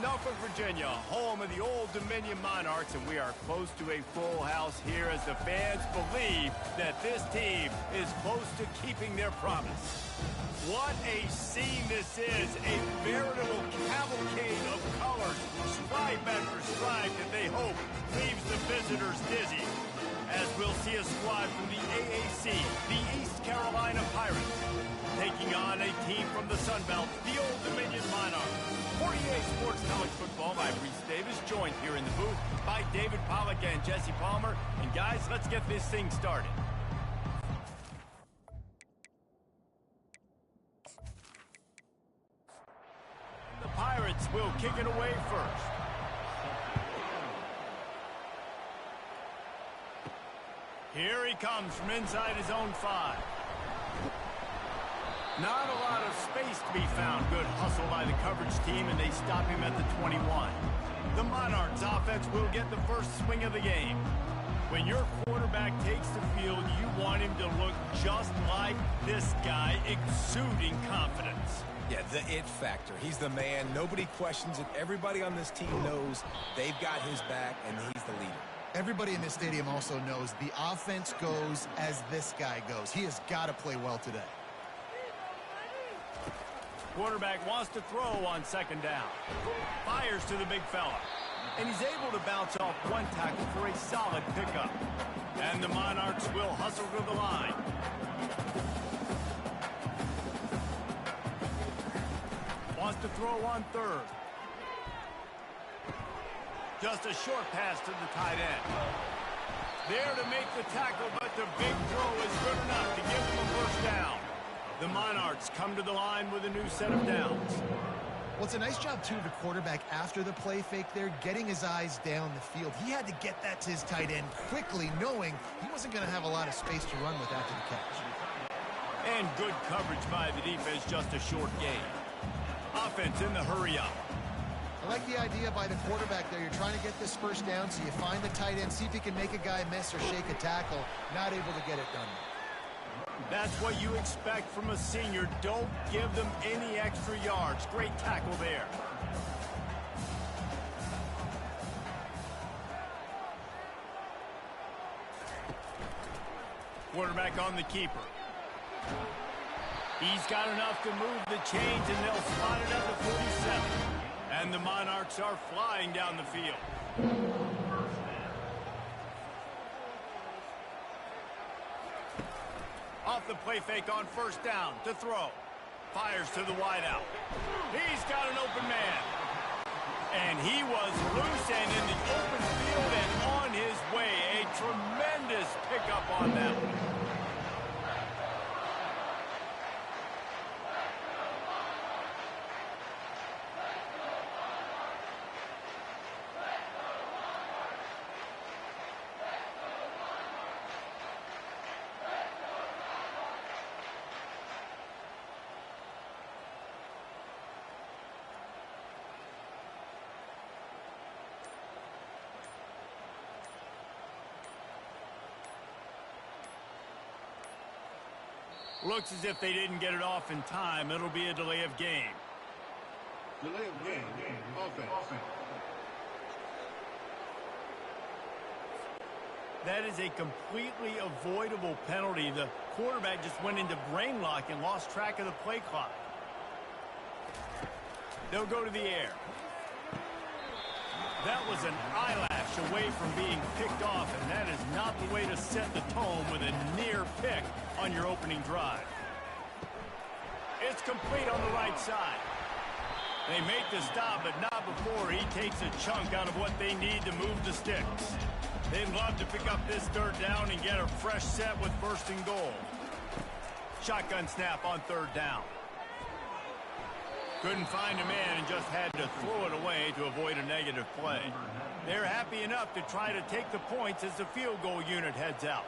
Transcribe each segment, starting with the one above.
Norfolk, Virginia, home of the Old Dominion Monarchs, and we are close to a full house here as the fans believe that this team is close to keeping their promise. What a scene this is, a veritable cavalcade of colors, stripe after stripe that they hope leaves the visitors dizzy. As we'll see a squad from the AAC, the East Carolina Pirates, taking on a team from the Sun Belt, the Old Dominion Monarchs. For EA Sports College Football, I'm Reese Davis, joined here in the booth by David Pollack and Jesse Palmer. And guys, let's get this thing started. The Pirates will kick it away first. Here he comes from inside his own 5. Not a lot of space to be found. Good hustle by the coverage team, and they stop him at the 21. The Monarchs offense will get the first swing of the game. When your quarterback takes the field, you want him to look just like this guy, exuding confidence. Yeah, the it factor. He's the man. Nobody questions it. Everybody on this team knows they've got his back, and he's the leader. Everybody in this stadium also knows the offense goes as this guy goes. He has got to play well today. Quarterback wants to throw on second down. Fires to the big fella. And he's able to bounce off one tackle for a solid pickup. And the Monarchs will hustle to the line. Wants to throw on third. Just a short pass to the tight end. There to make the tackle, but the big throw is good enough to give him a first down. The Monarchs come to the line with a new set of downs. Well, it's a nice job, too, of the quarterback after the play fake there, getting his eyes down the field. He had to get that to his tight end quickly, knowing he wasn't going to have a lot of space to run with after the catch. And good coverage by the defense, just a short gain. Offense in the hurry-up. I like the idea by the quarterback there. You're trying to get this first down, so you find the tight end, see if you can make a guy miss or shake a tackle. Not able to get it done. That's what you expect from a senior. Don't give them any extra yards. Great tackle there. Quarterback on the keeper. He's got enough to move the chains, and they'll spot it at the 47. And the Monarchs are flying down the field. Off the play fake on first down to throw. Fires to the wideout. He's got an open man. And he was loose and in the open field and on his way. A tremendous pickup on that one. Looks as if they didn't get it off in time. It'll be a delay of game. Delay of game. Offense. That is a completely avoidable penalty. The quarterback just went into brain lock and lost track of the play clock. They'll go to the air. That was an eyelash away from being picked off, and that is not the way to set the tone with a near pick on your opening drive. It's complete on the right side. They make the stop, but not before he takes a chunk out of what they need to move the sticks. They'd love to pick up this third down and get a fresh set with first and goal. Shotgun snap on third down. Couldn't find a man and just had to throw it away to avoid a negative play. They're happy enough to try to take the points as the field goal unit heads out.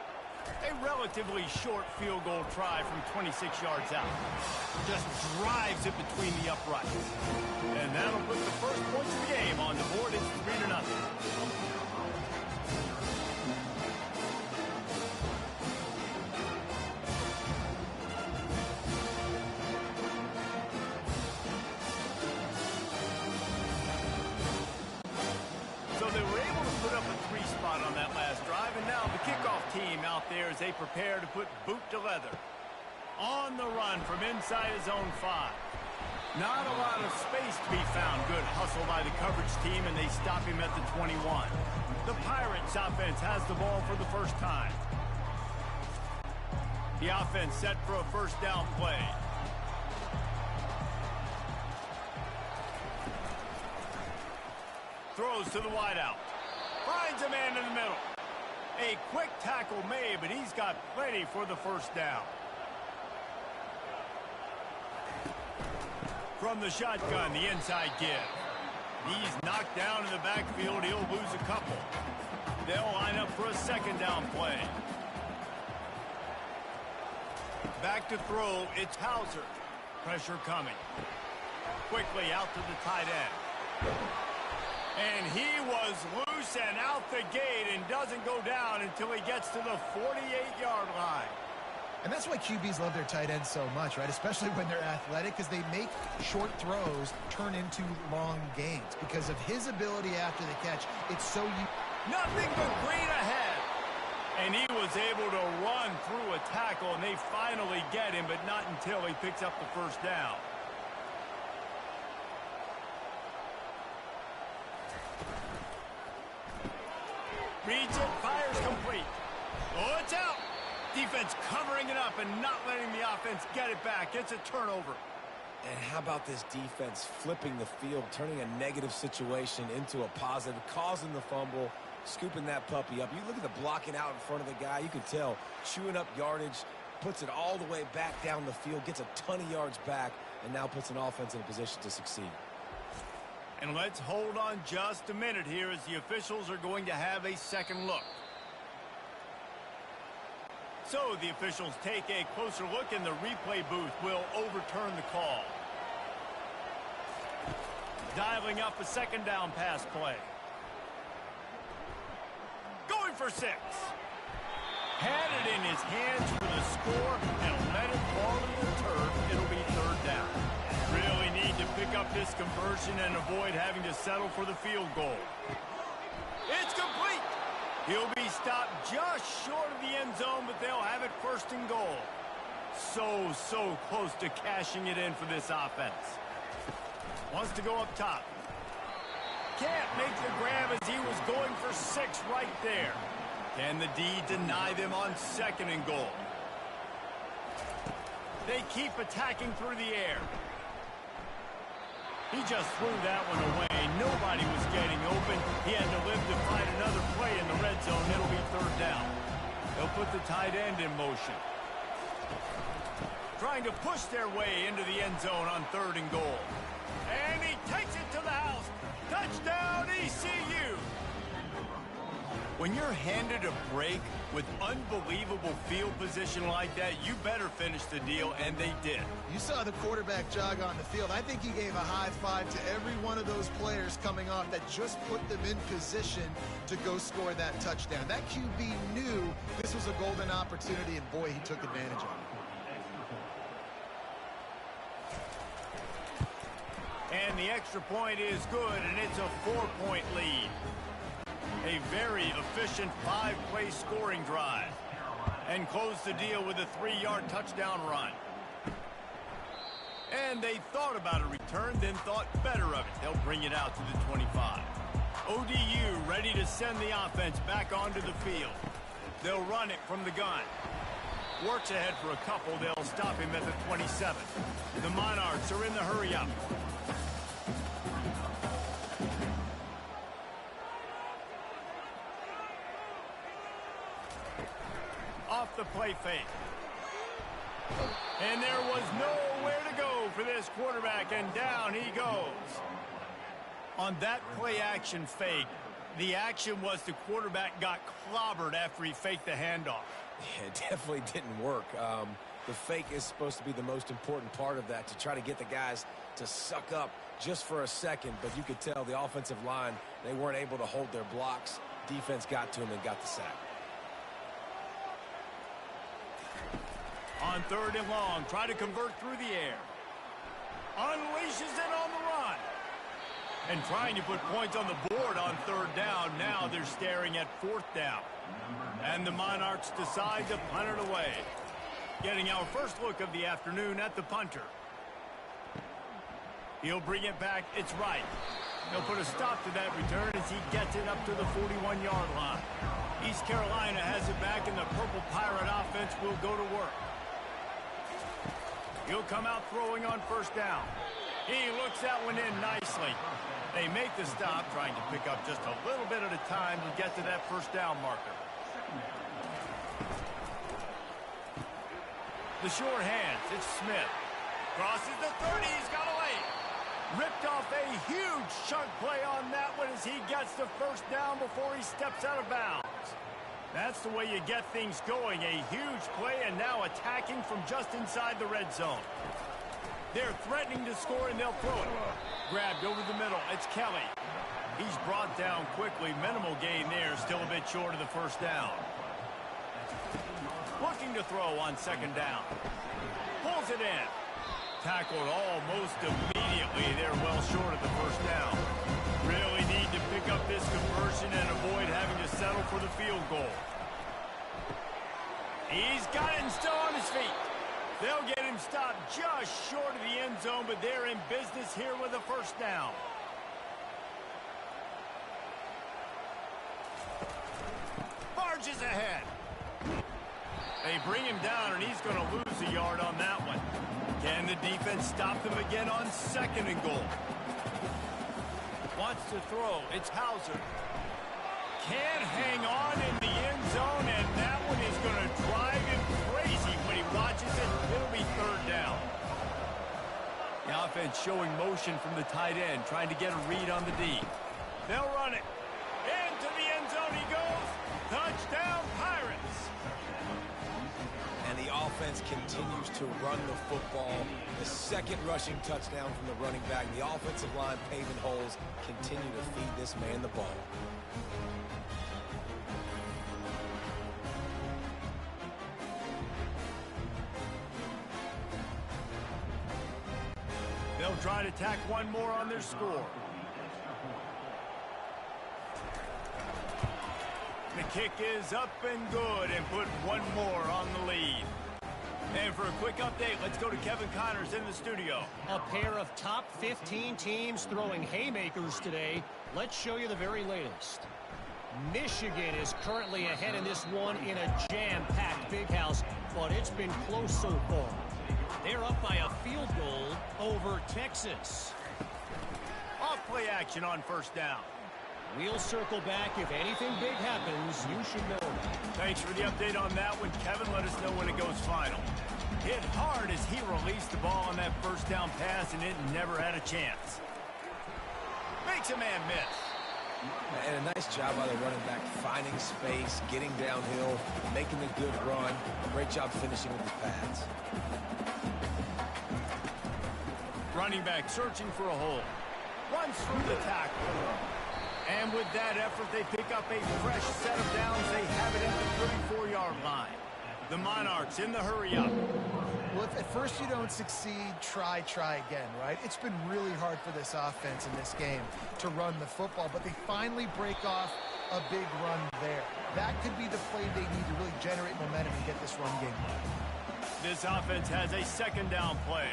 A relatively short field goal try from 26 yards out. Just drives it between the uprights. And that'll put the first points of the game on the board. It's 3-0. 3 spot on that last drive, and now the kickoff team out there as they prepare to put boot to leather. On the run from inside his own 5. Not a lot of space to be found. Good hustle by the coverage team, and they stop him at the 21. The Pirates offense has the ball for the first time. The offense set for a first down play. Throws to the wideout. Finds a man in the middle. A quick tackle made, but he's got plenty for the first down. From the shotgun, the inside give. He's knocked down in the backfield. He'll lose a couple. They'll line up for a second down play. Back to throw, it's Hauser. Pressure coming. Quickly out to the tight end. And he was loose and out the gate and doesn't go down until he gets to the 48-yard line. And that's why QBs love their tight ends so much, right? Especially when they're athletic, because they make short throws turn into long gains. Because of his ability after the catch, it's so... Nothing but green ahead. And he was able to run through a tackle, and they finally get him, but not until he picks up the first down. Reads it, fires complete. Oh, it's out. Defense covering it up and not letting the offense get it back. It's a turnover. And how about this defense flipping the field, turning a negative situation into a positive, causing the fumble, scooping that puppy up. You look at the blocking out in front of the guy, you can tell, chewing up yardage, puts it all the way back down the field, gets a ton of yards back, and now puts an offense in a position to succeed. And let's hold on just a minute here as the officials are going to have a second look. So the officials take a closer look, and the replay booth will overturn the call. Dialing up a second down pass play. Going for 6. Had it in his hands for the score and let it fall to the turf. It'll be third down. Really need to pick up this conversion and avoid having to settle for the field goal. It's complete. He'll be stopped just short of the end zone, but they'll have it first and goal. So close to cashing it in for this offense. Wants to go up top. Can't make the grab as he was going for 6 right there. Can the D deny them on second and goal? They keep attacking through the air. He just threw that one away. Nobody was getting open. He had to live to find another play in the red zone. It'll be third down. They'll put the tight end in motion. Trying to push their way into the end zone on third and goal. And he takes it to the house. Touchdown, ECU! When you're handed a break with unbelievable field position like that, you better finish the deal, and they did. You saw the quarterback jog on the field. I think he gave a high five to every one of those players coming off that just put them in position to go score that touchdown. That QB knew this was a golden opportunity, and boy, he took advantage of it. And the extra point is good, and it's a 4-point lead. A very efficient 5-play scoring drive. And close the deal with a 3-yard touchdown run. And they thought about a return, then thought better of it. They'll bring it out to the 25. ODU ready to send the offense back onto the field. They'll run it from the gun. Works ahead for a couple. They'll stop him at the 27. The Monarchs are in the hurry-up. Off the play fake. And there was nowhere to go for this quarterback, and down he goes. On that play action fake, the action was the quarterback got clobbered after he faked the handoff. Yeah, it definitely didn't work. The fake is supposed to be the most important part of that, to try to get the guys to suck up just for a second, but you could tell the offensive line, they weren't able to hold their blocks. Defense got to them and got the sack. On third and long, try to convert through the air. Unleashes it on the run. And trying to put points on the board on third down. Now they're staring at fourth down. And the Monarchs decide to punt it away. Getting our first look of the afternoon at the punter. He'll bring it back. It's right. He'll put a stop to that return as he gets it up to the 41-yard line. East Carolina has it back, and the Purple Pirate offense will go to work. He'll come out throwing on first down. He looks that one in nicely. They make the stop, trying to pick up just a little bit at a time to get to that first down marker. The short hands, it's Smith. Crosses the 30, he's got a lane. Ripped off a huge chunk play on that one as he gets the first down before he steps out of bounds. That's the way you get things going. A huge play and now attacking from just inside the red zone. They're threatening to score and they'll throw it. Grabbed over the middle. It's Kelly. He's brought down quickly. Minimal gain there. Still a bit short of the first down. Looking to throw on second down. Pulls it in. Tackled almost immediately. They're well short of the first down. Really need to pick up this conversion and avoid having to settle for the field goal. He's got it and still on his feet. They'll get him stopped just short of the end zone, but they're in business here with a first down. Barges ahead. They bring him down, and he's going to lose a yard on that one. Can the defense stop them again on second and goal? Wants to throw. It's Hauser. Can't hang on in the end zone, and that one is going to drive him crazy when he watches it. It'll be third down. The offense showing motion from the tight end, trying to get a read on the D. They'll run it. Into the end zone he goes. Touchdown, Pirates. And the offense continues to run the football. The second rushing touchdown from the running back. The offensive line paving holes continue to feed this man the ball. They'll try to tack one more on their score. The kick is up and good and put one more on the lead. And for a quick update, let's go to Kevin Connors in the studio. A pair of top 15 teams throwing haymakers today. Let's show you the very latest. Michigan is currently ahead in this one in a jam-packed big house, but it's been close so far. They're up by a field goal over Texas. Off play action on first down. We'll circle back. If anything big happens, you should know that. Thanks for the update on that one, Kevin. Let us know when it goes final. Hit hard as he released the ball on that first down pass, and it never had a chance. Makes a man miss. And a nice job by the running back, finding space, getting downhill, making a good run. Great job finishing with the pads. Running back searching for a hole. Runs through the tackle. And with that effort, they pick up a fresh set of downs. They have it at the 34-yard line. The Monarchs in the hurry-up. Well, if at first you don't succeed, try again, right? It's been really hard for this offense in this game to run the football, but they finally break off a big run there. That could be the play they need to really generate momentum and get this run game. This offense has a second down play.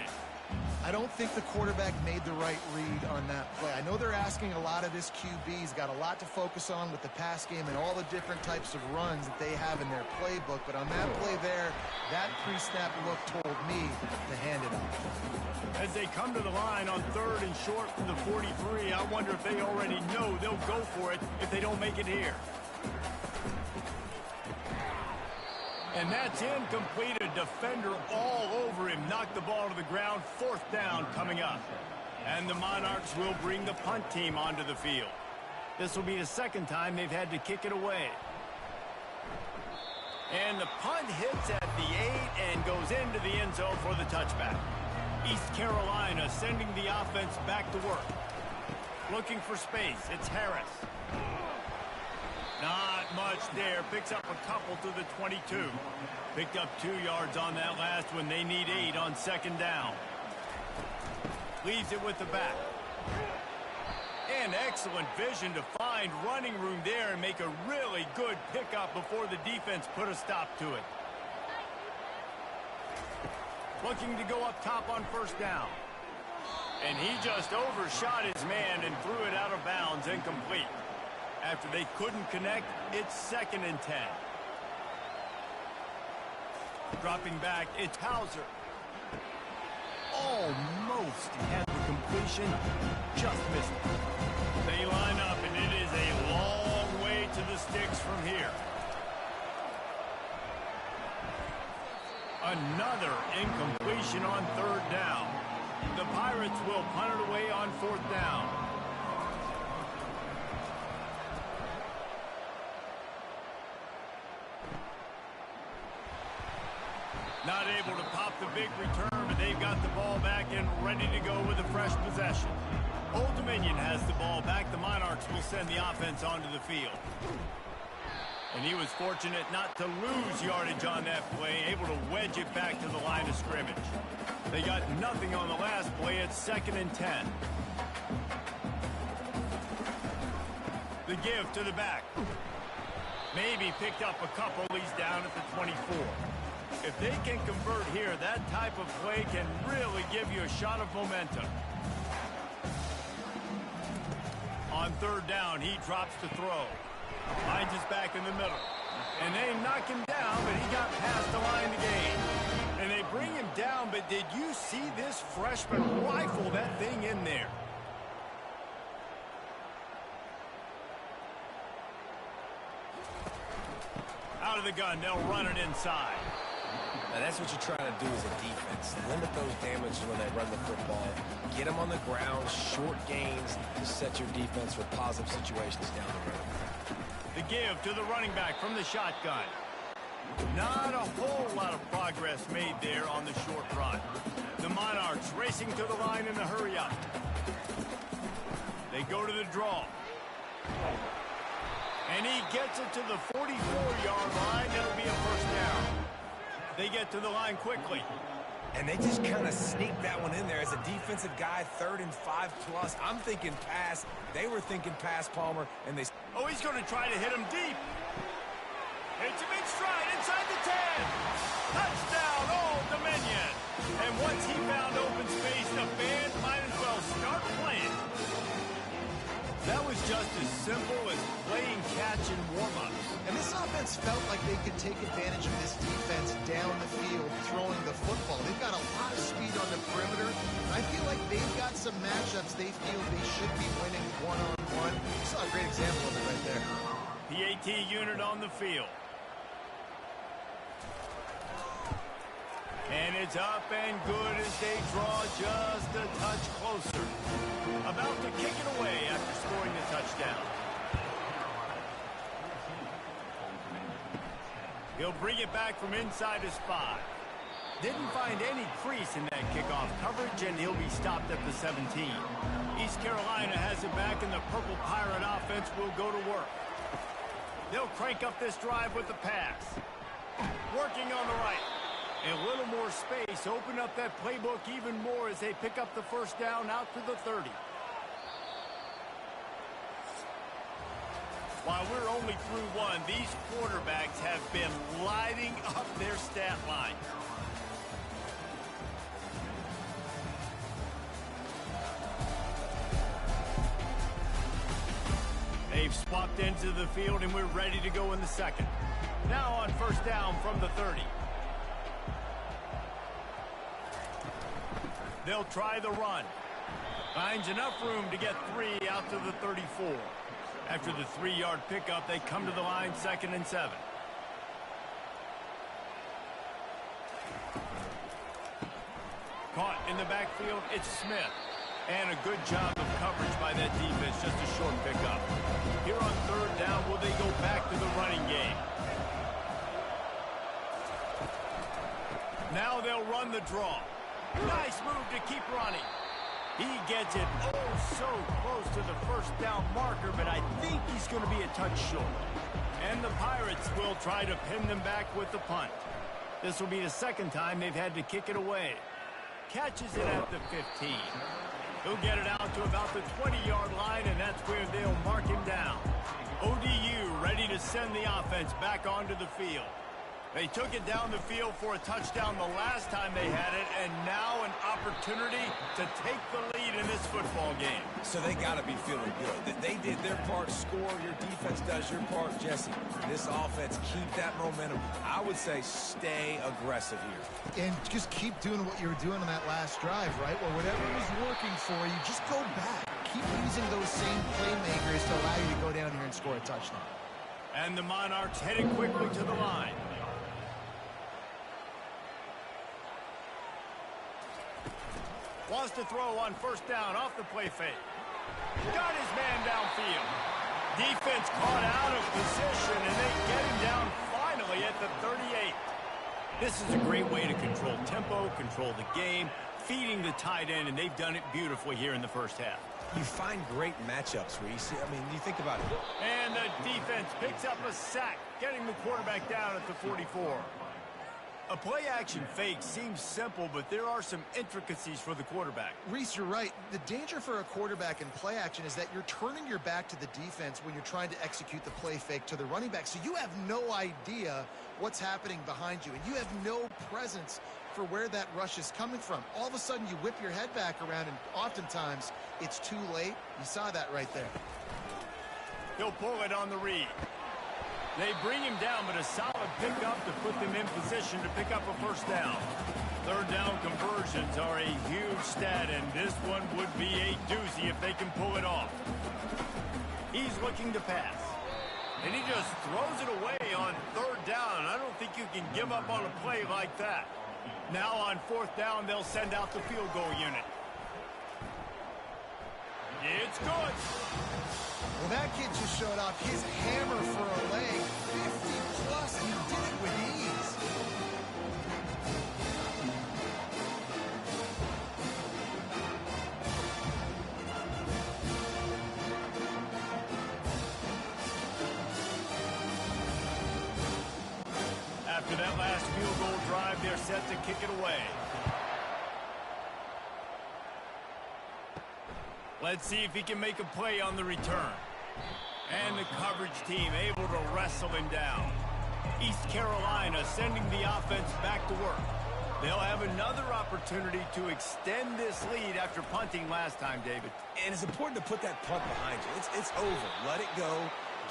I don't think the quarterback made the right read on that play. I know they're asking a lot of this QB. He's got a lot to focus on with the pass game and all the different types of runs that they have in their playbook. But on that play there, that pre-snap look told me to hand it off. As they come to the line on third and short from the 43, I wonder if they already know they'll go for it if they don't make it here. And that's incomplete. A defender all over him. Knocked the ball to the ground. Fourth down coming up. And the Monarchs will bring the punt team onto the field. This will be the second time they've had to kick it away. And the punt hits at the 8 and goes into the end zone for the touchback. East Carolina sending the offense back to work. Looking for space. It's Harris. Not much there. Picks up a couple to the 22. Picked up 2 yards on that last one. They need 8 on second down. Leaves it with the back. excellent vision to find running room there and make a really good pickup before the defense put a stop to it. Looking to go up top on first down. And he just overshot his man and threw it out of bounds, incomplete. After they couldn't connect, it's 2nd and 10. Dropping back, it's Hauser. Almost had the completion, just missed it. They line up, and it is a long way to the sticks from here. Another incompletion on 3rd down. The Pirates will punt it away on 4th down. Not able to pop the big return, but they've got the ball back and ready to go with a fresh possession. Old Dominion has the ball back. The Monarchs will send the offense onto the field. And he was fortunate not to lose yardage on that play, able to wedge it back to the line of scrimmage. They got nothing on the last play. It's 2nd and 10. The give to the back. Maybe picked up a couple. He's down at the 24. If they can convert here, that type of play can really give you a shot of momentum. On 3rd down, he drops to throw. Finds his back in the middle. And they knock him down, but he got past the line to gain. And they bring him down, but did you see this freshman rifle that thing in there? Out of the gun, they'll run it inside. Now that's what you're trying to do as a defense. Limit those damages when they run the football. Get them on the ground, short gains to set your defense for positive situations down the road. The give to the running back from the shotgun. Not a whole lot of progress made there on the short run. The Monarchs racing to the line in a hurry up. They go to the draw. And he gets it to the 44-yard line. It'll be a first down. They get to the line quickly. And they just kind of sneaked that one in there as a defensive guy, 3rd and 5+. I'm thinking pass. They were thinking pass, Palmer, and they... Oh, he's going to try to hit him deep. Hits him in stride inside the 10. Touchdown, Old Dominion. And once he found open space, the fans might as well start playing. That was just as simple as playing catch and warm-ups. And this offense felt like they could take advantage of this defense down the field throwing the football. They've got a lot of speed on the perimeter. And I feel like they've got some matchups they feel they should be winning one-on-one. You saw a great example of it right there. The AT unit on the field. And it's up and good as they draw just a touch closer. About to kick it away after scoring the touchdown. He'll bring it back from inside his 5. Didn't find any crease in that kickoff coverage, and he'll be stopped at the 17. East Carolina has it back, and the Purple Pirate offense will go to work. They'll crank up this drive with the pass. Working on the right. A little more space. Open up that playbook even more as they pick up the first down out to the 30. While we're only through one, these quarterbacks have been lighting up their stat line. They've swapped into the field, and we're ready to go in the second. Now on first down from the 30. They'll try the run. Finds enough room to get 3 out to the 34. After the 3-yard pickup, they come to the line 2nd and 7. Caught in the backfield, it's Smith. And a good job of coverage by that defense, just a short pickup. Here on third down, will they go back to the running game? Now they'll run the draw. Nice move to keep running. He gets it so close to the first down marker, but I think he's going to be a touch short. And the Pirates will try to pin them back with the punt. This will be the second time they've had to kick it away. Catches it at the 15. He'll get it out to about the 20-yard line, and that's where they'll mark him down. ODU ready to send the offense back onto the field. They took it down the field for a touchdown the last time they had it, and now an opportunity to take the lead in this football game. So they got to be feeling good. They did their part, score. Your defense does your part, Jesse. This offense, keep that momentum. I would say stay aggressive here. And just keep doing what you were doing on that last drive, right? Well, whatever was working for you, just go back. Keep using those same playmakers to allow you to go down here and score a touchdown. And the Monarchs headed quickly to the line. Wants to throw on first down off the play fake. Got his man downfield. Defense caught out of position, and they get him down finally at the 38. This is a great way to control tempo, control the game, feeding the tight end, and they've done it beautifully here in the first half. You find great matchups where you see, you think about it. And the defense picks up a sack, getting the quarterback down at the 44. A play-action fake seems simple, but there are some intricacies for the quarterback. Reese, you're right. The danger for a quarterback in play action is that you're turning your back to the defense when you're trying to execute the play fake to the running back. So you have no idea what's happening behind you, and you have no presence for where that rush is coming from. All of a sudden, you whip your head back around, and oftentimes it's too late. You saw that right there. He'll pull it on the read. They bring him down, but a solid pickup to put them in position to pick up a first down. Third down conversions are a huge stat, and this one would be a doozy if they can pull it off. He's looking to pass, and he just throws it away on third down. I don't think you can give up on a play like that. Now on fourth down, they'll send out the field goal unit. It's good. Well, that kid just showed off his hammer for a leg. 50-plus, he did it with ease. After that last field goal drive, they're set to kick it away. Let's see if he can make a play on the return. And the coverage team able to wrestle him down. East Carolina sending the offense back to work. They'll have another opportunity to extend this lead after punting last time, David. And it's important to put that punt behind you. It's over. Let it go.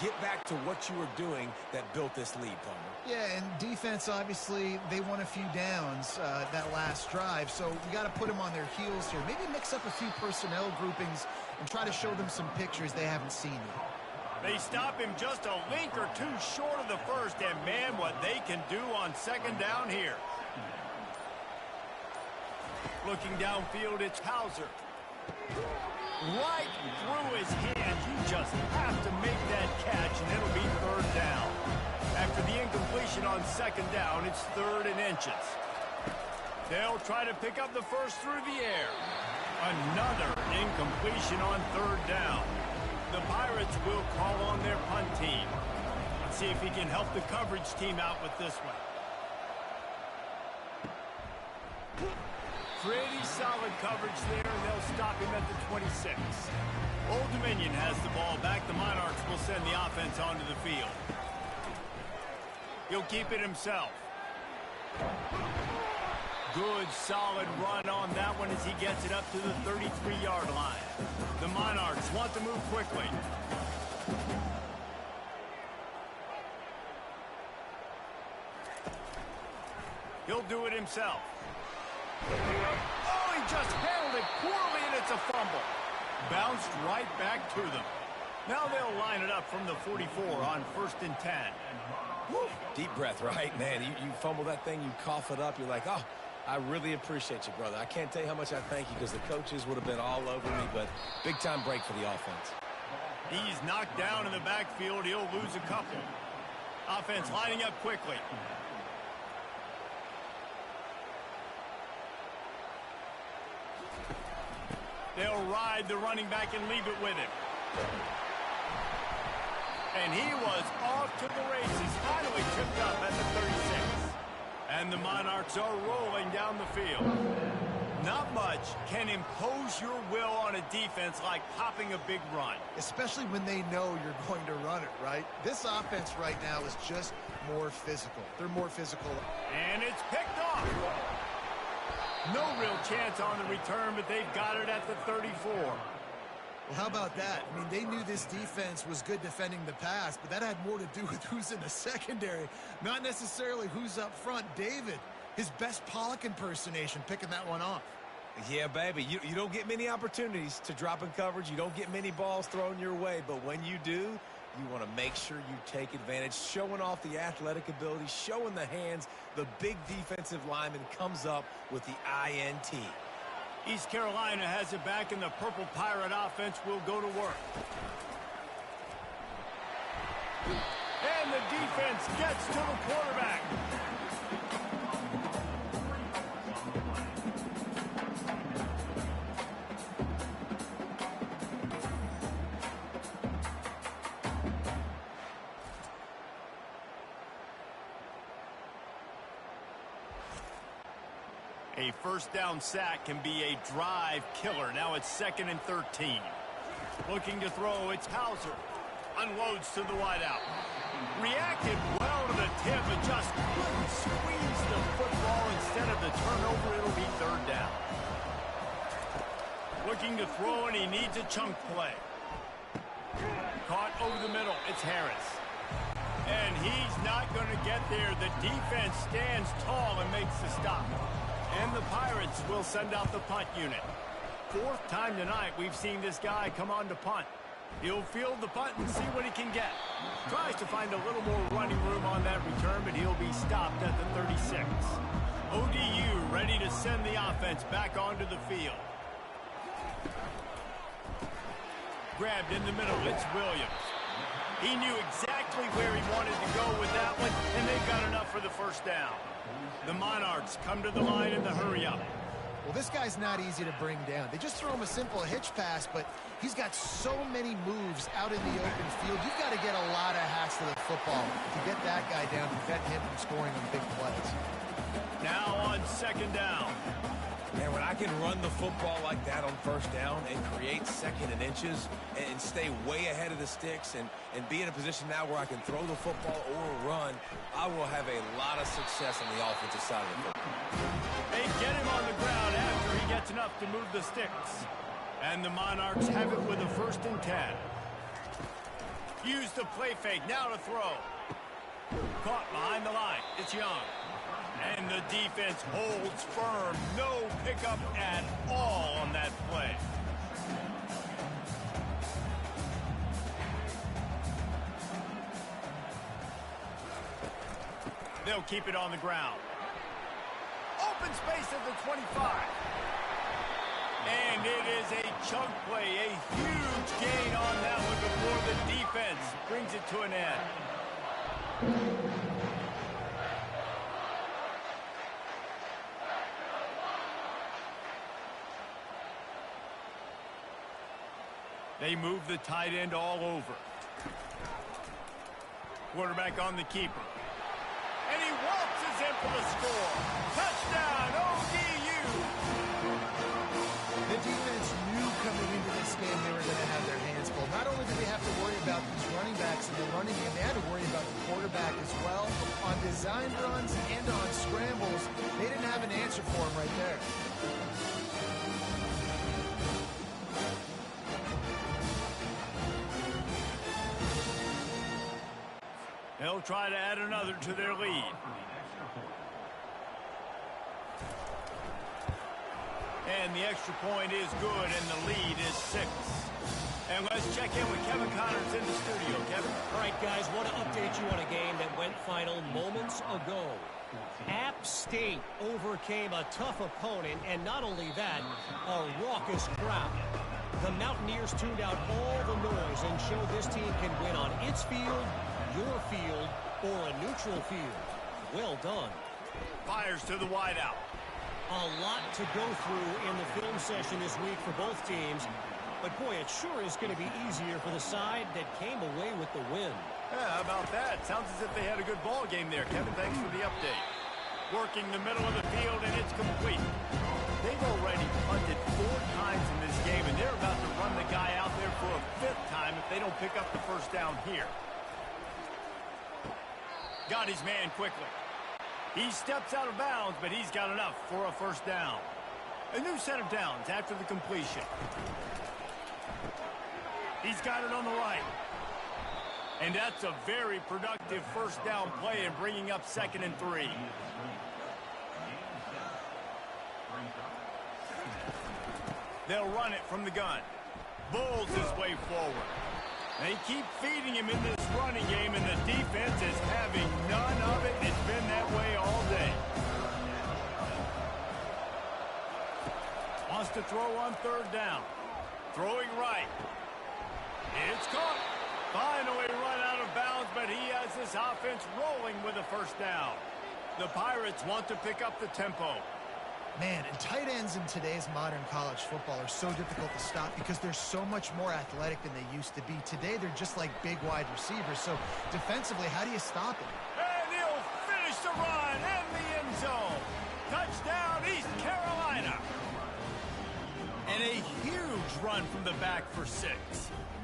Get back to what you were doing that built this lead, Palmer. Yeah, and defense, obviously, they won a few downs that last drive, so we got to put them on their heels here. Maybe mix up a few personnel groupings and try to show them some pictures they haven't seen yet. They stop him just a link or two short of the first, and man, what they can do on second down here. Looking downfield, it's Hauser. Right through his hands. You just have to make that catch, and it'll be third down. After the incompletion on second down, it's third and inches. They'll try to pick up the first through the air. Another incompletion on third down. The Pirates will call on their punt team. Let's see if he can help the coverage team out with this one. Pretty solid coverage there, and they'll stop him at the 26. Old Dominion has the ball back. The Monarchs will send the offense onto the field. He'll keep it himself. Good, solid run on that one as he gets it up to the 33-yard line. The Monarchs want to move quickly. He'll do it himself. Oh, he just handled it poorly, and it's a fumble. Bounced right back to them. Now they'll line it up from the 44 on 1st and 10. Woo. Deep breath, right? Man, you fumble that thing, you cough it up, you're like, oh, I really appreciate you, brother. I can't tell you how much I thank you because the coaches would have been all over me, but big-time break for the offense. He's knocked down in the backfield. He'll lose a couple. Offense lining up quickly. They'll ride the running back and leave it with him. And he was off to the races. Finally tripped up at the 36. And the Monarchs are rolling down the field. Not much can impose your will on a defense like popping a big run. Especially when they know you're going to run it, right? This offense right now is just more physical. They're more physical. And it's picked off. No real chance on the return, but they've got it at the 34. Well, how about that? I mean, they knew this defense was good defending the pass, but that had more to do with who's in the secondary, not necessarily who's up front. David, his best Pollock impersonation, picking that one off. Yeah, baby, you don't get many opportunities to drop in coverage. You don't get many balls thrown your way, but when you do, you want to make sure you take advantage, showing off the athletic ability, showing the hands. The big defensive lineman comes up with the INT. East Carolina has it back, and the Purple Pirate offense will go to work. And the defense gets to the quarterback. A first down sack can be a drive killer. Now it's 2nd and 13. Looking to throw, it's Hauser. Unloads to the wideout. Reacted well to the tip, but just couldn't squeeze the football. Instead of the turnover, it'll be 3rd down. Looking to throw, and he needs a chunk play. Caught over the middle. It's Harris. And he's not going to get there. The defense stands tall and makes the stop. And the Pirates will send out the punt unit. 4th time tonight we've seen this guy come on to punt. He'll field the punt and see what he can get. Tries to find a little more running room on that return, but he'll be stopped at the 36. ODU ready to send the offense back onto the field. Grabbed in the middle, it's Williams. He knew exactly where he wanted to go with that one, and they've got enough for the first down. The Monarchs come to the line in the hurry-up. Well, this guy's not easy to bring down. They just throw him a simple hitch pass, but he's got so many moves out in the open field. You've got to get a lot of hacks to the football to get that guy down, to prevent him from scoring on big plays. Now on 2nd down. And when I can run the football like that on 1st down and create 2nd and inches and stay way ahead of the sticks and be in a position now where I can throw the football or run, I will have a lot of success on the offensive side of the football. They get him on the ground after he gets enough to move the sticks. And the Monarchs have it with a 1st and 10. Use the play fake, now to throw. Caught behind the line, it's Young. And the defense holds firm. No pickup at all on that play. They'll keep it on the ground. Open space at the 25. And it is a chunk play. A huge gain on that one before the defense brings it to an end. They move the tight end all over. Quarterback on the keeper. And he waltzes in for the score. Touchdown, ODU! The defense knew coming into this game they were going to have their hands full. Not only did they have to worry about these running backs in the running game, they had to worry about the quarterback as well. On design runs and on scrambles, they didn't have an answer for him right there. They'll try to add another to their lead. And the extra point is good, and the lead is 6. And let's check in with Kevin Connors in the studio. Kevin? All right, guys, want to update you on a game that went final moments ago. App State overcame a tough opponent, and not only that, a raucous crowd. The Mountaineers tuned out all the noise and showed this team can win on its field, your field, or a neutral field. Well done. Fires to the wideout. A lot to go through in the film session this week for both teams. But, boy, it sure is going to be easier for the side that came away with the win. Yeah, how about that? Sounds as if they had a good ball game there. Kevin, thanks for the update. Working the middle of the field, and it's complete. they've already punted 4 times in this game, and they're about to run the guy out there for a 5th time if they don't pick up the first down here. Got his man quickly. He steps out of bounds, but he's got enough for a first down. A new set of downs after the completion. He's got it on the right. And that's a very productive first down play and bringing up 2nd and 3. They'll run it from the gun. Bulls his way forward. They keep feeding him in this running game, and the defense is having none of it. It's been that way all day. Wants to throw on 3rd down. Throwing right. It's caught. Finally run out of bounds, but he has this offense rolling with a first down. The Pirates want to pick up the tempo. Man, and tight ends in today's modern college football are so difficult to stop because they're so much more athletic than they used to be. Today, they're just like big wide receivers. So defensively, how do you stop it? And he'll finish the run in the end zone. Touchdown, East Carolina. And a huge run from the back for 6.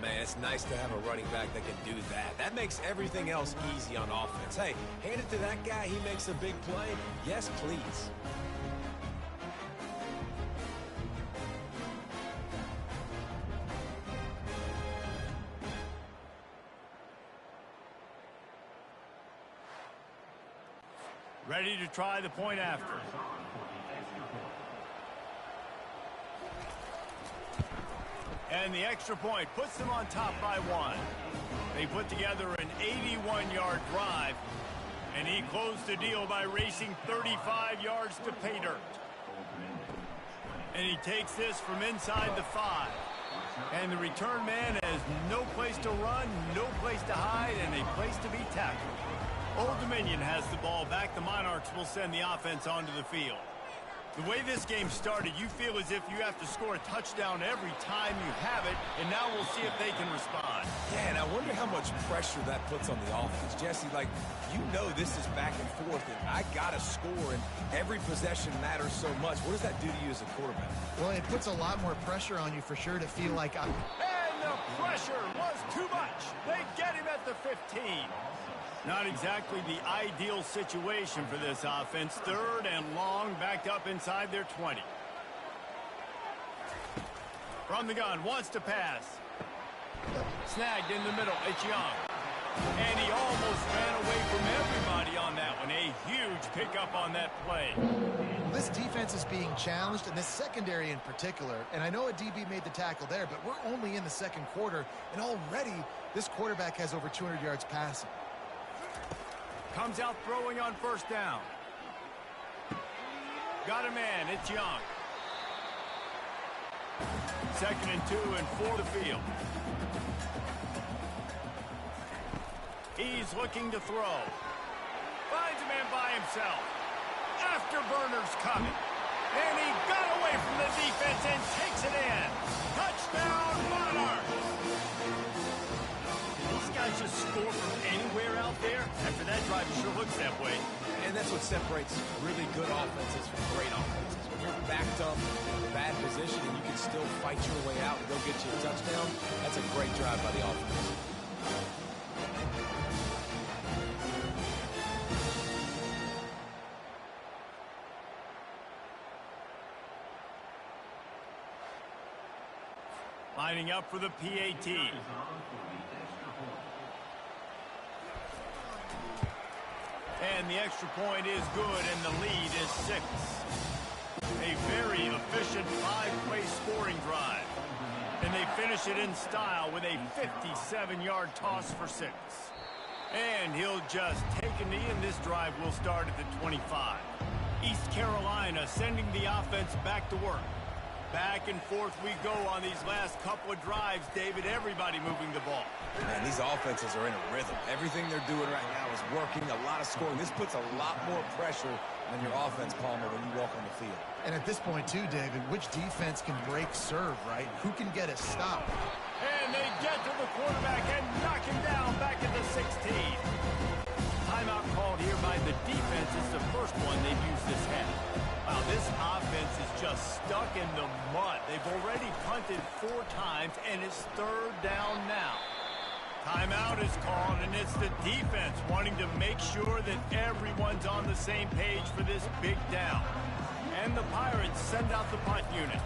Man, it's nice to have a running back that can do that. That makes everything else easy on offense. Hey, hand it to that guy. He makes a big play. Yes, please. Ready to try the point after. And the extra point puts them on top by 1. They put together an 81-yard drive, and he closed the deal by racing 35 yards to pay dirt. And he takes this from inside the 5. And the return man has no place to run, no place to hide, and a place to be tackled. Old Dominion has the ball back. The Monarchs will send the offense onto the field. The way this game started, you feel as if you have to score a touchdown every time you have it, and now we'll see if they can respond. Yeah, and I wonder how much pressure that puts on the offense. Jesse, like, you know this is back and forth, and I got to score, and every possession matters so much. What does that do to you as a quarterback? Well, it puts a lot more pressure on you for sure to feel like I'm... And the pressure was too much. They get him at the 15. Not exactly the ideal situation for this offense. 3rd and long, backed up inside their 20. From the gun, wants to pass. Snagged in the middle, it's Young. And he almost ran away from everybody on that one. A huge pickup on that play. This defense is being challenged, and this secondary in particular. And I know a DB made the tackle there, but we're only in the 2nd quarter, and already this quarterback has over 200 yards passing. Comes out throwing on 1st down. Got a man, it's Young. 2nd and 2 and 4 to field. He's looking to throw. Finds a man by himself. Afterburner's coming. And he got away from the defense and takes it in. Touchdown, Monarchs! These guys just score from anywhere out there. After that drive, it sure looks that way. And that's what separates really good offenses from great offenses. When you're backed up in a bad position and you can still fight your way out and go get you a touchdown, that's a great drive by the offense. Lining up for the PAT. And the extra point is good, and the lead is 6. A very efficient 5-play scoring drive. And they finish it in style with a 57-yard toss for 6. And he'll just take a knee, and this drive will start at the 25. East Carolina sending the offense back to work. Back and forth we go on these last couple of drives, David. Everybody moving the ball. Man, these offenses are in a rhythm. Everything they're doing right now is working, a lot of scoring. This puts a lot more pressure on your offense, Palmer, when you walk on the field. And at this point, too, David, which defense can break serve, right? Who can get a stop? And they get to the quarterback and knock him down back at the 16. Timeout called here by the defense. It's the first one they've used this half. Wow, this offense is just stuck in the mud. They've already punted 4 times, and it's 3rd down now. Timeout is called, and it's the defense wanting to make sure that everyone's on the same page for this big down. And the Pirates send out the punt unit.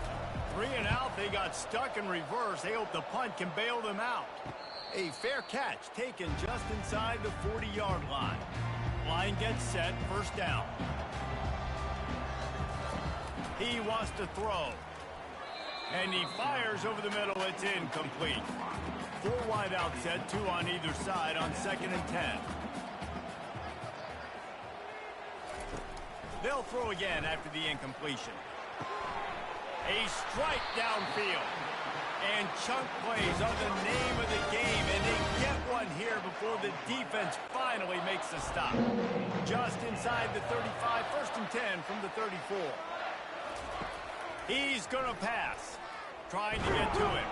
3 and out, they got stuck in reverse. They hope the punt can bail them out. A fair catch taken just inside the 40-yard line. Line gets set, 1st down. He wants to throw. And he fires over the middle. It's incomplete. 4 wide out set, 2 on either side on 2nd and 10. They'll throw again after the incompletion. A strike downfield. And chunk plays are the name of the game, and they get one here before the defense finally makes a stop. Just inside the 35, 1st and 10 from the 34. He's going to pass, trying to get to him.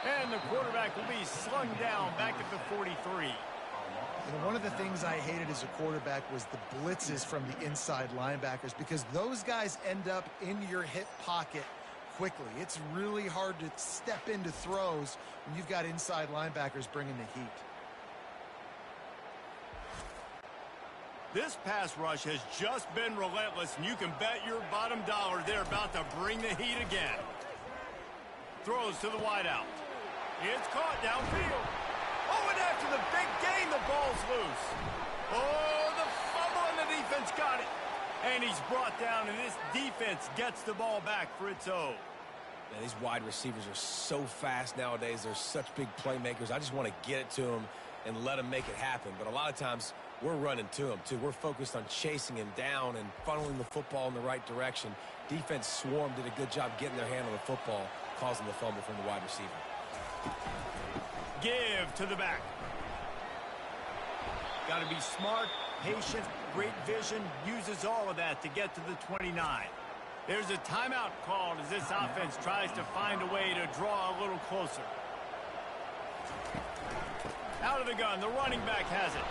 And the quarterback will be slung down back at the 43. You know, one of the things I hated as a quarterback was the blitzes from the inside linebackers, because those guys end up in your hip pocket quickly. It's really hard to step into throws when you've got inside linebackers bringing the heat. This pass rush has just been relentless, and you can bet your bottom dollar they're about to bring the heat again. Throws to the wideout. It's caught downfield. Oh, and after the big gain, the ball's loose. Oh, the fumble, and the defense got it. And he's brought down, and this defense gets the ball back for its own. Man, these wide receivers are so fast nowadays. They're such big playmakers. I just want to get it to them and let them make it happen. But a lot of times, we're running to them, too. We're focused on chasing him down and funneling the football in the right direction. Defense swarm did a good job getting their hand on the football, causing the fumble from the wide receiver. Give to the back. Got to be smart, patient, great vision. Uses all of that to get to the 29. There's a timeout called as this offense tries to find a way to draw a little closer. Out of the gun, the running back has it.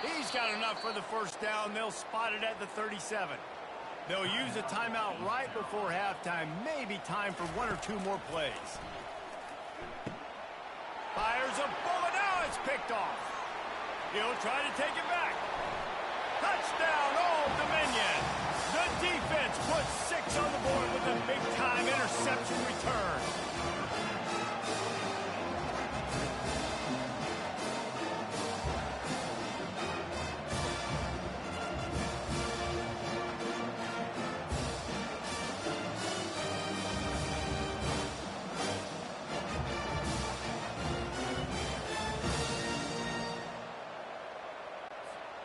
He's got enough for the 1st down. They'll spot it at the 37. They'll use a timeout right before halftime. Maybe time for 1 or 2 more plays. Fires a bullet. Now it's picked off. He'll try to take it back. Touchdown, Old Dominion. The defense puts 6 on the board with a big-time interception return.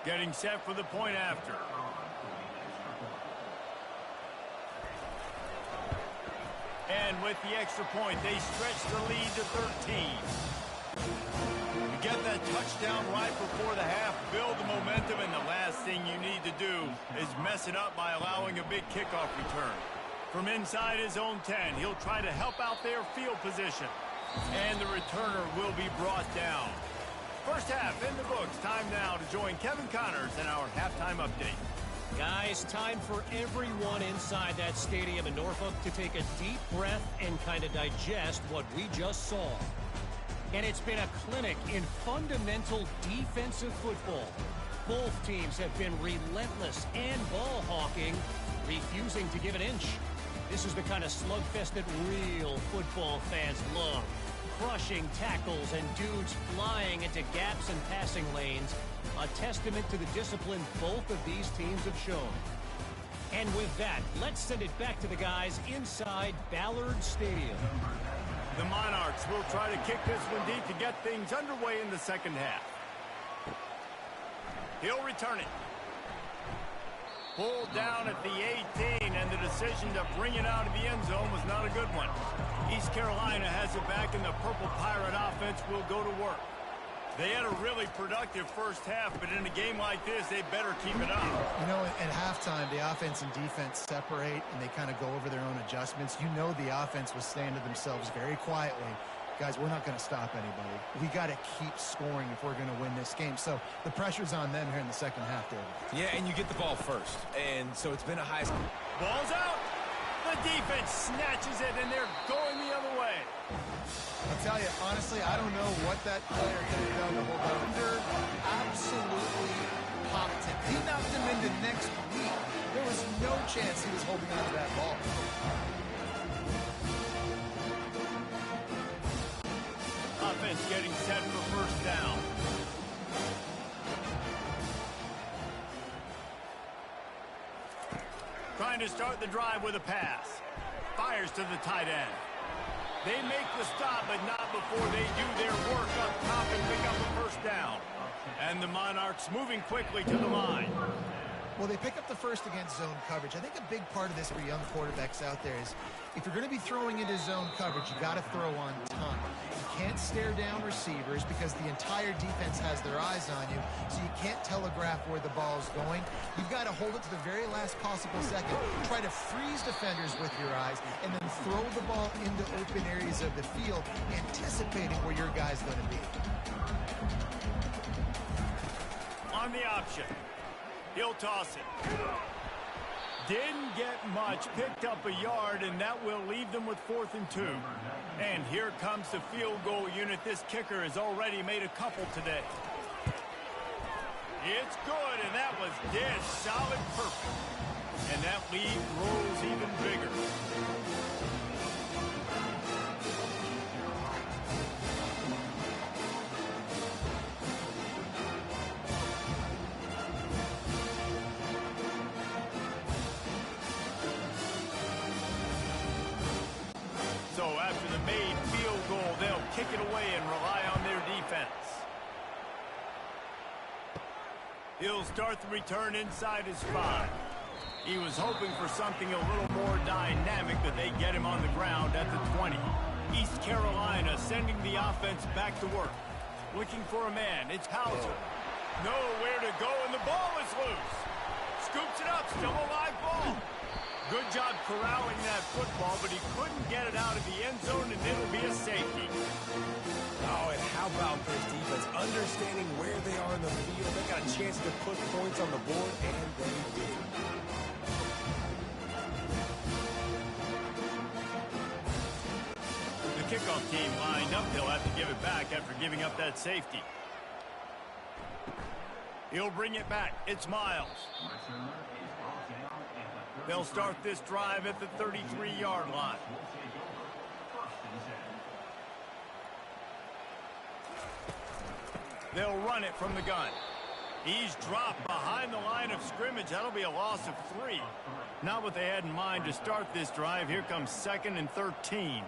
Getting set for the point after. And with the extra point, they stretch the lead to 13. You get that touchdown right before the half, build the momentum, and the last thing you need to do is mess it up by allowing a big kickoff return. From inside his own 10, he'll try to help out their field position. And the returner will be brought down. First half in the books. Time now to join Kevin Connors in our halftime update. Guys, time for everyone inside that stadium in Norfolk to take a deep breath and kind of digest what we just saw. And it's been a clinic in fundamental defensive football. Both teams have been relentless and ball hawking, refusing to give an inch. This is the kind of slugfest that real football fans love. Crushing tackles and dudes flying into gaps and passing lanes. A testament to the discipline both of these teams have shown. And with that, let's send it back to the guys inside Ballard Stadium. The Monarchs will try to kick this one deep to get things underway in the second half. He'll return it. Pulled down at the 18, and the decision to bring it out of the end zone was not a good one. East Carolina has it back, and the Purple Pirate offense will go to work. They had a really productive first half, but in a game like this, they better keep it up. You know, at halftime, the offense and defense separate, and they kind of go over their own adjustments. You know the offense was saying to themselves very quietly, guys, we're not going to stop anybody. We got to keep scoring if we're going to win this game. So the pressure's on them here in the second half, David. Yeah, and you get the ball first. And so it's been a high... Ball's out. The the defense snatches it, and they're going the other way. I'll tell you, honestly, I don't know what that player could have done to hold on. Under absolutely popped him. He knocked him into next week. There was no chance he was holding on to that ball. Offense getting set for first down. Trying to start the drive with a pass. Fires to the tight end. They make the stop, but not before they do their work up top and pick up a first down. And the Monarchs moving quickly to the line. Well, they pick up the first against zone coverage. I think a big part of this for young quarterbacks out there is if you're going to be throwing into zone coverage, you got to throw on time. You can't stare down receivers because the entire defense has their eyes on you, so you can't telegraph where the ball's going. You've got to hold it to the very last possible second. Try to freeze defenders with your eyes and then throw the ball into open areas of the field, anticipating where your guy's going to be. On the option. He'll toss it. Didn't get much, picked up a yard, and that will leave them with 4th and 2. And here comes the field goal unit. This kicker has already made a couple today. It's good, and that was dead solid perfect. And that lead grows even bigger. So after the made field goal, they'll kick it away and rely on their defense. He'll start the return inside his 5. He was hoping for something a little more dynamic, but they get him on the ground at the 20. East Carolina sending the offense back to work. Looking for a man. It's Hauser. Nowhere to go, and the ball is loose. Scoops it up. Still a live ball. Good job corralling that football, but he couldn't get it out of the end zone, and it'll be a safety. Oh, and how about this defense? Understanding where they are in the field. They got a chance to put points on the board, and they did. The kickoff team lined up. They'll have to give it back after giving up that safety. He'll bring it back. It's Miles. They'll start this drive at the 33-yard line. They'll run it from the gun. He's dropped behind the line of scrimmage. That'll be a loss of 3. Not what they had in mind to start this drive. Here comes 2nd and 13.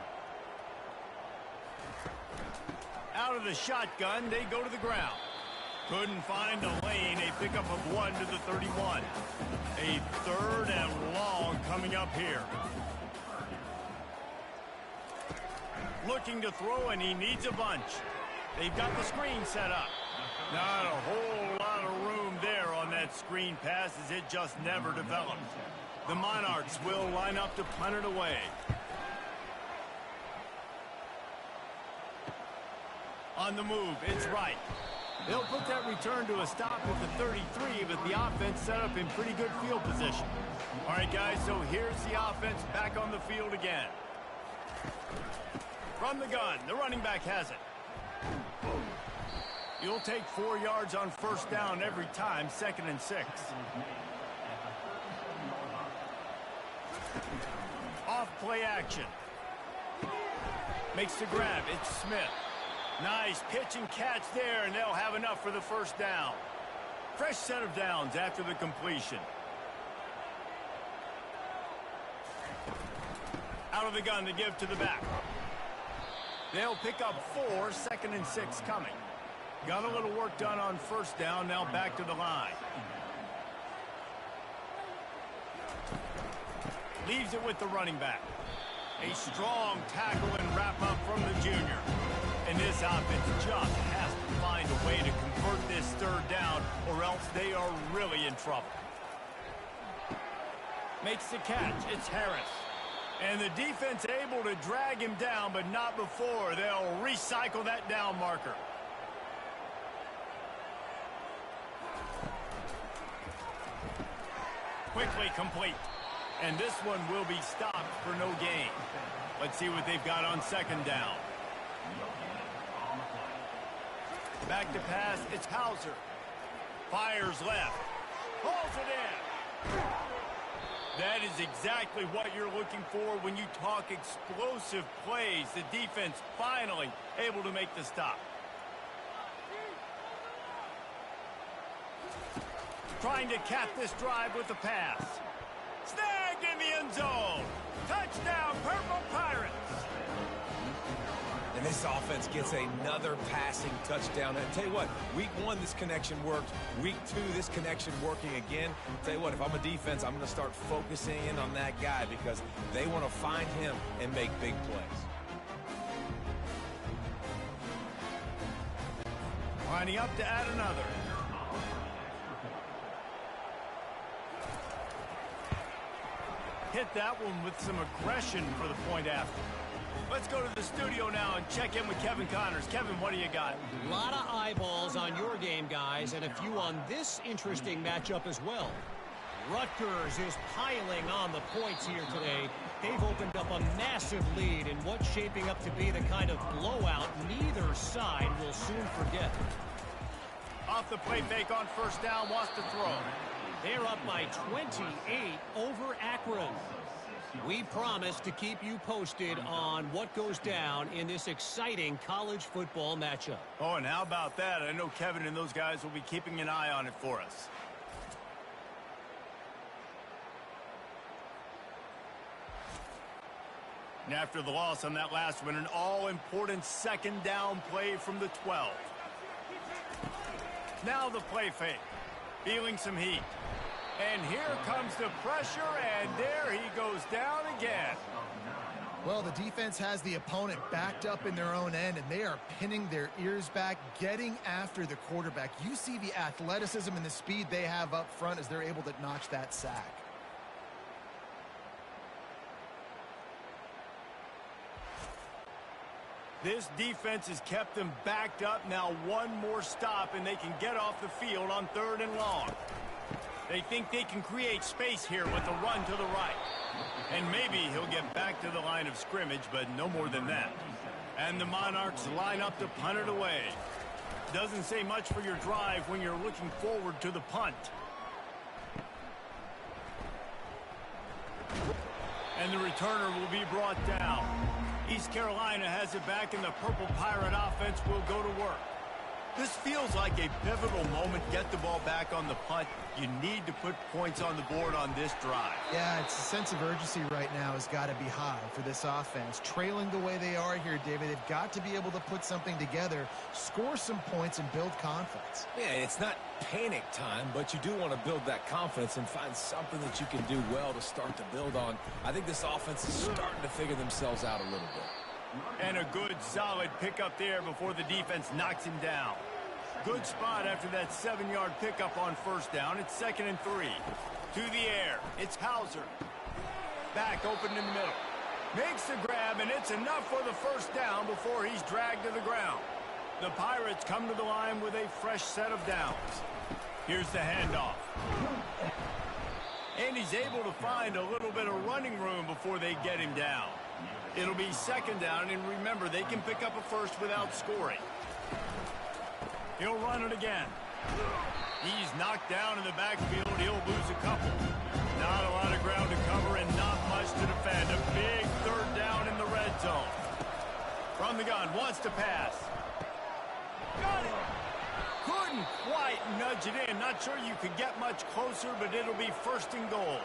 Out of the shotgun, they go to the ground. Couldn't find a lane. A pickup of 1 to the 31. A 3rd and long coming up here. Looking to throw, and he needs a bunch. They've got the screen set up. Not a whole lot of room there on that screen pass, as it just never developed. The Monarchs will line up to punt it away. On the move, it's right. They'll put that return to a stop at the 33, but the offense set up in pretty good field position. All right, guys, so here's the offense back on the field again. From the gun, the running back has it. You'll take 4 yards on first down every time, 2nd and 6. Off play action. Makes the grab, it's Smith. Nice pitch and catch there, and they'll have enough for the first down. Fresh set of downs after the completion. Out of the gun to give to the back. They'll pick up 4, 2nd and 6 coming. Got a little work done on first down, now back to the line. Leaves it with the running back. A strong tackle and wrap up from the junior. And this offense just has to find a way to convert this 3rd down, or else they are really in trouble. Makes the catch. It's Harris. And the defense able to drag him down, but not before. They'll recycle that down marker. Quickly complete. And this one will be stopped for no gain. Let's see what they've got on second down. Back to pass, it's Hauser. Fires left. Pulls it in. That is exactly what you're looking for when you talk explosive plays. The defense finally able to make the stop. Trying to cap this drive with the pass. Snagged in the end zone. Touchdown, Purple Pirates. And this offense gets another passing touchdown. And tell you what, week 1, this connection worked. Week 2, this connection working again. Tell you what, if I'm a defense, I'm going to start focusing in on that guy because they want to find him and make big plays. Lining up to add another. Hit that one with some aggression for the point after. Let's go to the studio now and check in with Kevin Connors. Kevin, what do you got? A lot of eyeballs on your game, guys, and a few on this interesting matchup as well. Rutgers is piling on the points here today. They've opened up a massive lead in what's shaping up to be the kind of blowout neither side will soon forget. Off the play fake on first down, wants to throw. They're up by 28 over Akron. We promise to keep you posted on what goes down in this exciting college football matchup. Oh, and how about that? I know Kevin and those guys will be keeping an eye on it for us. And after the loss on that last one, an all-important second down play from the 12. Now the play fake. Feeling some heat. And here comes the pressure, and there he goes down again. Well, the defense has the opponent backed up in their own end, and they are pinning their ears back, getting after the quarterback. You see the athleticism and the speed they have up front as they're able to notch that sack. This defense has kept them backed up. Now one more stop, and they can get off the field on 3rd and long. They think they can create space here with a run to the right. And maybe he'll get back to the line of scrimmage, but no more than that. And the Monarchs line up to punt it away. Doesn't say much for your drive when you're looking forward to the punt. And the returner will be brought down. East Carolina has it back, and the Purple Pirate offense will go to work. This feels like a pivotal moment. Get the ball back on the punt. You need to put points on the board on this drive. Yeah, it's a sense of urgency right now has got to be high for this offense. Trailing the way they are here, David, they've got to be able to put something together, score some points, and build confidence. Yeah, it's not panic time, but you do want to build that confidence and find something that you can do well to start to build on. I think this offense is starting to figure themselves out a little bit. And a good, solid pickup there before the defense knocks him down. Good spot after that 7-yard pickup on first down. It's 2nd and 3. To the air. It's Hauser. Back open in the middle. Makes the grab, and it's enough for the first down before he's dragged to the ground. The Pirates come to the line with a fresh set of downs. Here's the handoff. And he's able to find a little bit of running room before they get him down. It'll be 2nd down, and remember, they can pick up a first without scoring. He'll run it again. He's knocked down in the backfield. He'll lose a couple. Not a lot of ground to cover and not much to defend. A big 3rd down in the red zone. From the gun, wants to pass. Got it. Couldn't quite nudge it in. Not sure you could get much closer, but it'll be 1st and goal.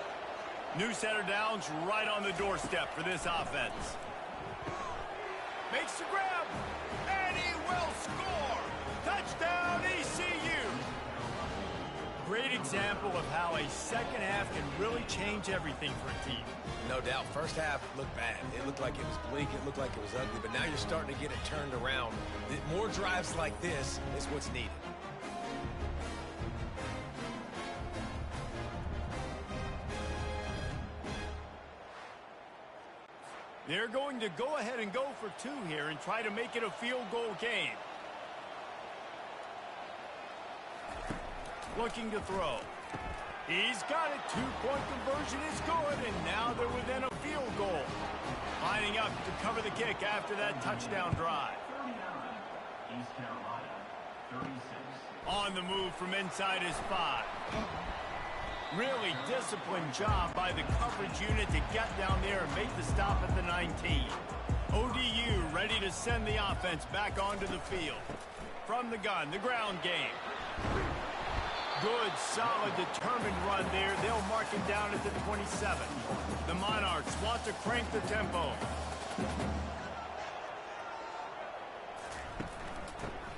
New set of downs right on the doorstep for this offense. Makes the grab, and he will score. Touchdown, ECU. Great example of how a second half can really change everything for a team. No doubt. First half looked bad. It looked like it was bleak. It looked like it was ugly. But now you're starting to get it turned around. More drives like this is what's needed. They're going to go ahead and go for 2 here and try to make it a field goal game. Looking to throw. He's got it. Two-point conversion is good, and now they're within a field goal. Lining up to cover the kick after that touchdown drive. East Carolina, 36. On the move from inside his 5. Really disciplined job by the coverage unit to get down there and make the stop at the 19. ODU ready to send the offense back onto the field. From the gun, the ground game. Good, solid, determined run there. They'll mark him down at the 27. The Monarchs want to crank the tempo.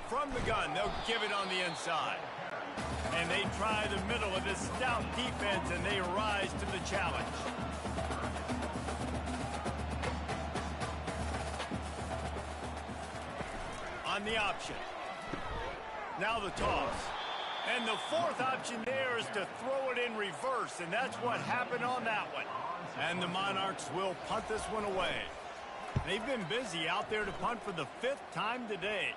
From the gun, they'll give it on the inside. And they try the middle of this stout defense, and they rise to the challenge. On the option. Now the toss. And the fourth option there is to throw it in reverse, and that's what happened on that one. And the Monarchs will punt this one away. They've been busy out there to punt for the 5th time today.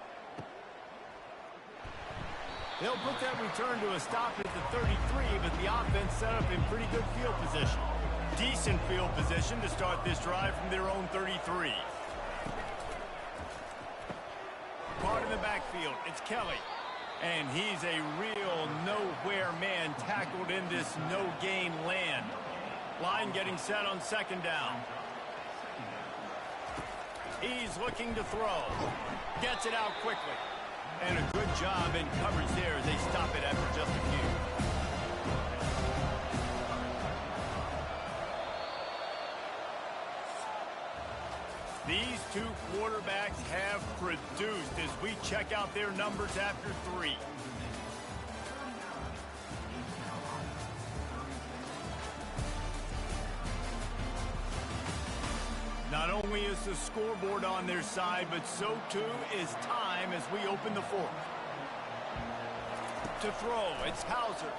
They'll put that return to a stop at the 33, but the offense set up in pretty good field position. Decent field position to start this drive from their own 33. Caught in the backfield, it's Kelly. And he's a real nowhere man tackled in this no-gain land. Line getting set on 2nd down. He's looking to throw. Gets it out quickly. And a good job in coverage there as they stop it after just a few. These two quarterbacks have produced as we check out their numbers after 3. Not only is the scoreboard on their side, but so too is time as we open the 4th. To throw, it's Hauser.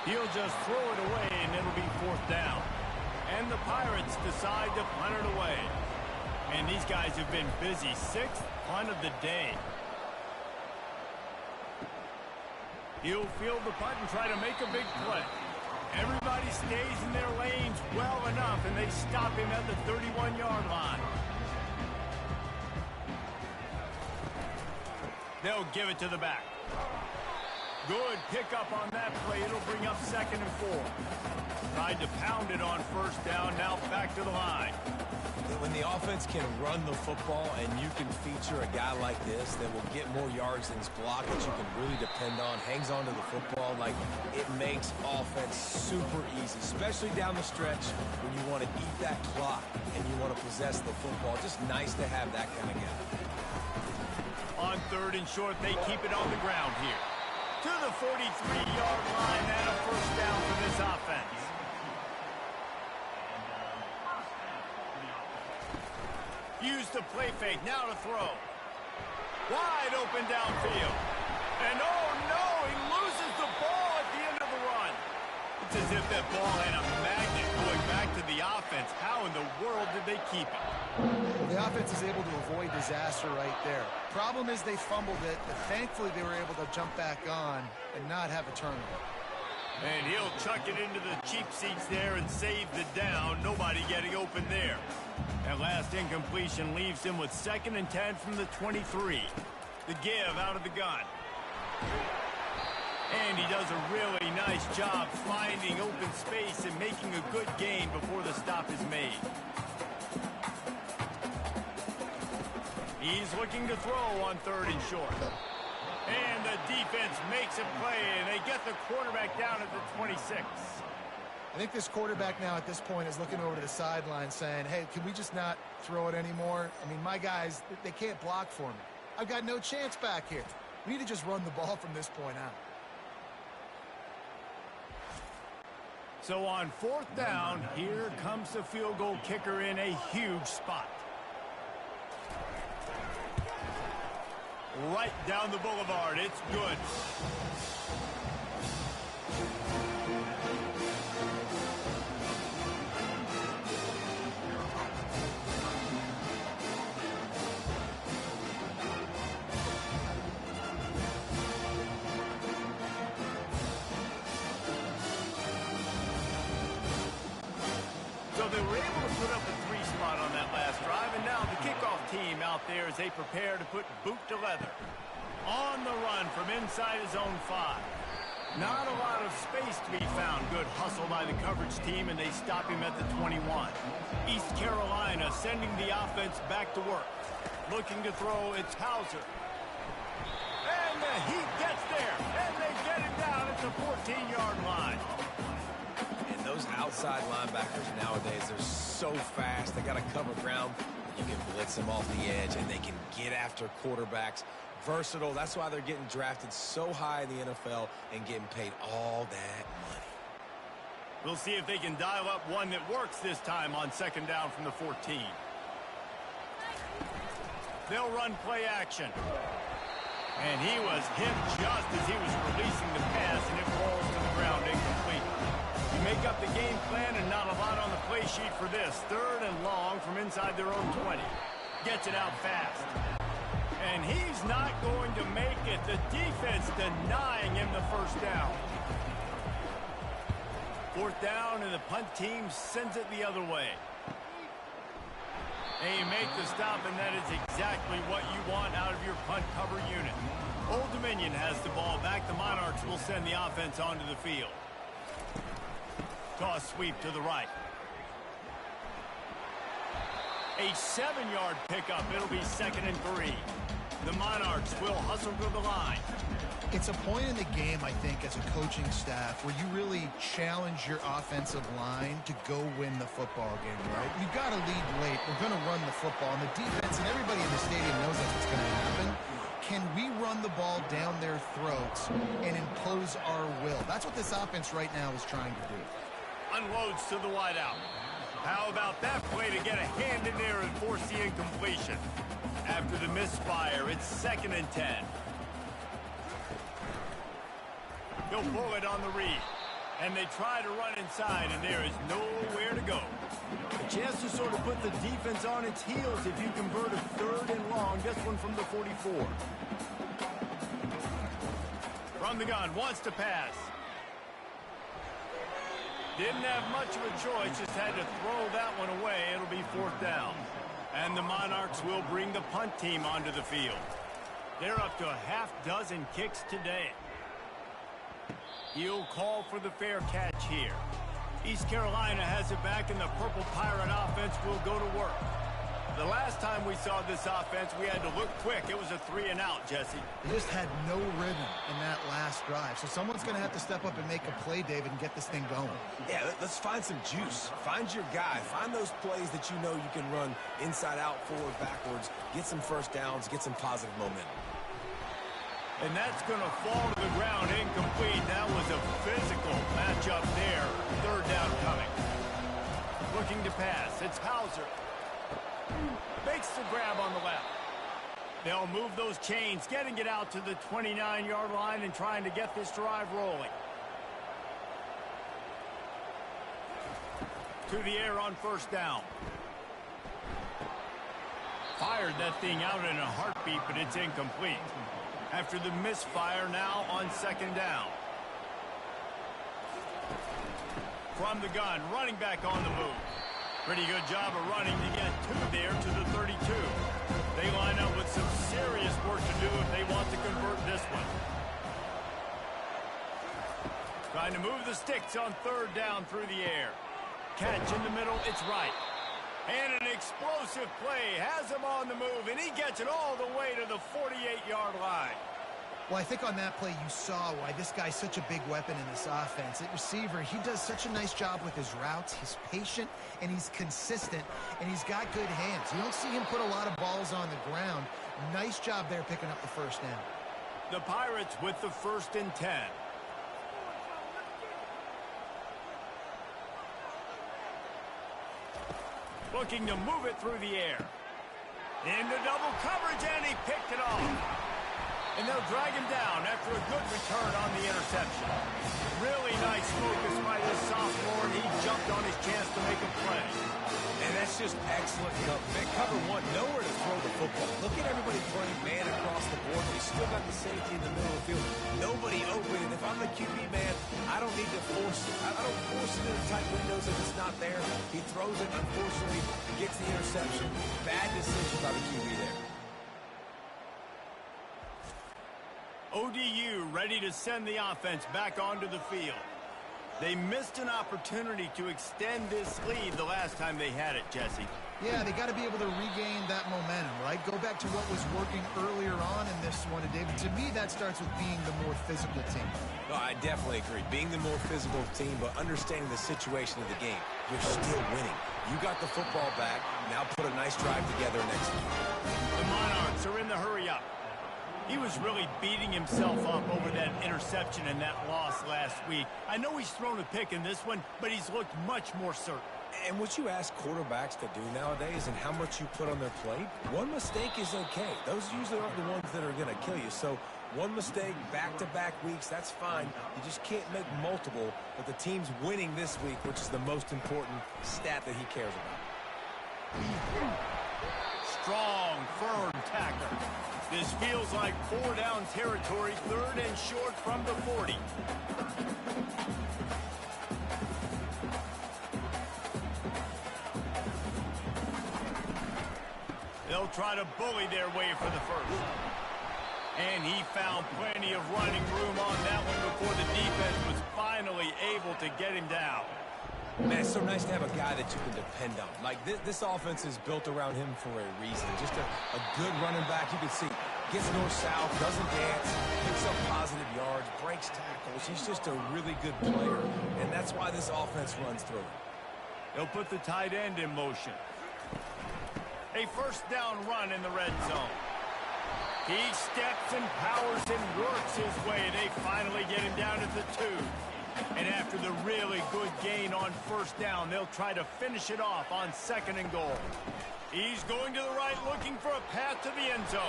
He'll just throw it away, and it'll be 4th down. And the Pirates decide to punt it away. And these guys have been busy. 6th punt of the day. He'll field the punt and try to make a big play. Everybody stays in their lanes well enough, and they stop him at the 31-yard line. They'll give it to the back. Good pickup on that play. It'll bring up 2nd and 4. Tried to pound it on 1st down. Now back to the line. When the offense can run the football and you can feature a guy like this that will get more yards than his block that you can really depend on, hangs on to the football, like it makes offense super easy, especially down the stretch when you want to eat that clock and you want to possess the football. Just nice to have that kind of guy. On 3rd and short, they keep it on the ground here. To the 43-yard line and a 1st down for this offense. Use the play fake, now to throw. Wide open downfield. And oh no, he loses the ball at the end of the run. It's as if that ball had a magnet going back to the offense. How in the world did they keep it? Well, the offense is able to avoid disaster right there. Problem is they fumbled it, but thankfully they were able to jump back on and not have a turnover. And he'll chuck it into the cheap seats there and save the down. Nobody getting open there. That last incompletion leaves him with 2nd and 10 from the 23. The give out of the gun. And he does a really nice job finding open space and making a good gain before the stop is made. He's looking to throw on 3rd and short. And the defense makes a play, and they get the quarterback down at the 26. I think this quarterback now at this point is looking over to the sideline saying, hey, can we just not throw it anymore? I mean, my guys, they can't block for me. I've got no chance back here. We need to just run the ball from this point out. So on 4th down, here comes the field goal kicker in a huge spot. Right down the boulevard. It's good. they were able to put up a 3 spot on that last drive, and now the kickoff team out there as they prepare to put boot to leather. On the run from inside his own 5. Not a lot of space to be found. Good hustle by the coverage team, and they stop him at the 21. East Carolina sending the offense back to work. Looking to throw, it's Hauser. And the Heat gets there, and they get it down at the 14-yard line. And those outside linebackers nowadays, they're so fast. They got to cover ground. You can blitz them off the edge, and they can get after quarterbacks. Versatile. That's why they're getting drafted so high in the NFL and getting paid all that money. We'll see if they can dial up one that works this time on 2nd down from the 14. They'll run play action. And he was hit just as he was releasing the pass, and it falls to the ground incomplete. You make up the game plan and not a lot on the play sheet for this. 3rd and long from inside their own 20. Gets it out fast. And he's not going to make it. The defense denying him the 1st down. 4th down, and the punt team sends it the other way. And you make the stop, and that is exactly what you want out of your punt cover unit. Old Dominion has the ball back. The Monarchs will send the offense onto the field. Toss sweep to the right. A 7-yard pickup. It'll be 2nd and 3. The Monarchs will hustle to the line. It's a point in the game, I think, as a coaching staff where you really challenge your offensive line to go win the football game, right? You've got to lead late. We're going to run the football. And the defense and everybody in the stadium knows that's what's going to happen. Can we run the ball down their throats and impose our will? That's what this offense right now is trying to do. Unloads to the wideout. How about that play to get a hand in there and force the incompletion? After the misfire, it's 2nd and 10. He'll pull it on the read. And they try to run inside, and there is nowhere to go. A chance to sort of put the defense on its heels if you convert a 3rd and long. This one from the 44. From the gun, wants to pass. Didn't have much of a choice, just had to throw that one away. It'll be 4th down. And the Monarchs will bring the punt team onto the field. They're up to a half-dozen kicks today. He'll call for the fair catch here. East Carolina has it back, and the Purple Pirate offense will go to work. The last time we saw this offense, we had to look quick. It was a 3-and-out, Jesse. They just had no rhythm in that last drive. So someone's going to have to step up and make a play, David, and get this thing going. Yeah, let's find some juice. Find your guy. Find those plays that you know you can run inside out, forward, backwards. Get some 1st downs. Get some positive momentum. And that's going to fall to the ground incomplete. That was a physical matchup there. 3rd down coming. Looking to pass. It's Hauser. Makes the grab on the left. They'll move those chains, getting it out to the 29-yard line and trying to get this drive rolling. To the air on 1st down. Fired that thing out in a heartbeat, but it's incomplete. After the misfire, now on 2nd down. From the gun, running back on the move. Pretty good job of running to get there to the 32. They line up with some serious work to do if they want to convert this one. Trying to move the sticks on 3rd down through the air. Catch in the middle, it's right. And an explosive play has him on the move, and he gets it all the way to the 48-yard line. Well, I think on that play you saw why this guy's such a big weapon in this offense. At receiver, he does such a nice job with his routes. He's patient, and he's consistent, and he's got good hands. You don't see him put a lot of balls on the ground. Nice job there picking up the 1st down. The Pirates with the 1st and 10. Looking to move it through the air. Into double coverage, and he picked it off. And they'll drag him down after a good return on the interception. Really nice focus by this sophomore, and he jumped on his chance to make a play. And that's just excellent cover. Man, cover 1, nowhere to throw the football. Look at everybody playing man across the board. They still got the safety in the middle of the field. Nobody open. And if I'm the QB, man, I don't need to force it. I don't force it into tight windows if it's not there. He throws it, unfortunately, gets the interception. Bad decision by the QB there. ODU ready to send the offense back onto the field. They missed an opportunity to extend this lead the last time they had it, Jesse. Yeah, they got to be able to regain that momentum, right? Go back to what was working earlier on in this one. And, David, to me, that starts with being the more physical team. No, I definitely agree. Being the more physical team, but understanding the situation of the game. You're still winning. You got the football back. Now put a nice drive together and execute. The Monarchs are in the hurry-up. He was really beating himself up over that interception and that loss last week. I know he's thrown a pick in this one, but he's looked much more certain. And what you ask quarterbacks to do nowadays and how much you put on their plate, one mistake is okay. Those usually aren't the ones that are going to kill you. So one mistake, back-to-back weeks, that's fine. You just can't make multiple. But the team's winning this week, which is the most important stat that he cares about. Strong, firm tackle. This feels like 4-down territory, 3rd and short from the 40. They'll try to bully their way for the first. And he found plenty of running room on that one before the defense was finally able to get him down. Man, it's so nice to have a guy that you can depend on. Like, this offense is built around him for a reason. Just a good running back. You can see, gets north-south, doesn't dance, picks up positive yards, breaks tackles. He's just a really good player, and that's why this offense runs through. They'll put the tight end in motion. A first down run in the red zone. He steps and powers and works his way. They finally get him down at the 2. And after the really good gain on first down, they'll try to finish it off on 2nd and goal. He's going to the right looking for a path to the end zone.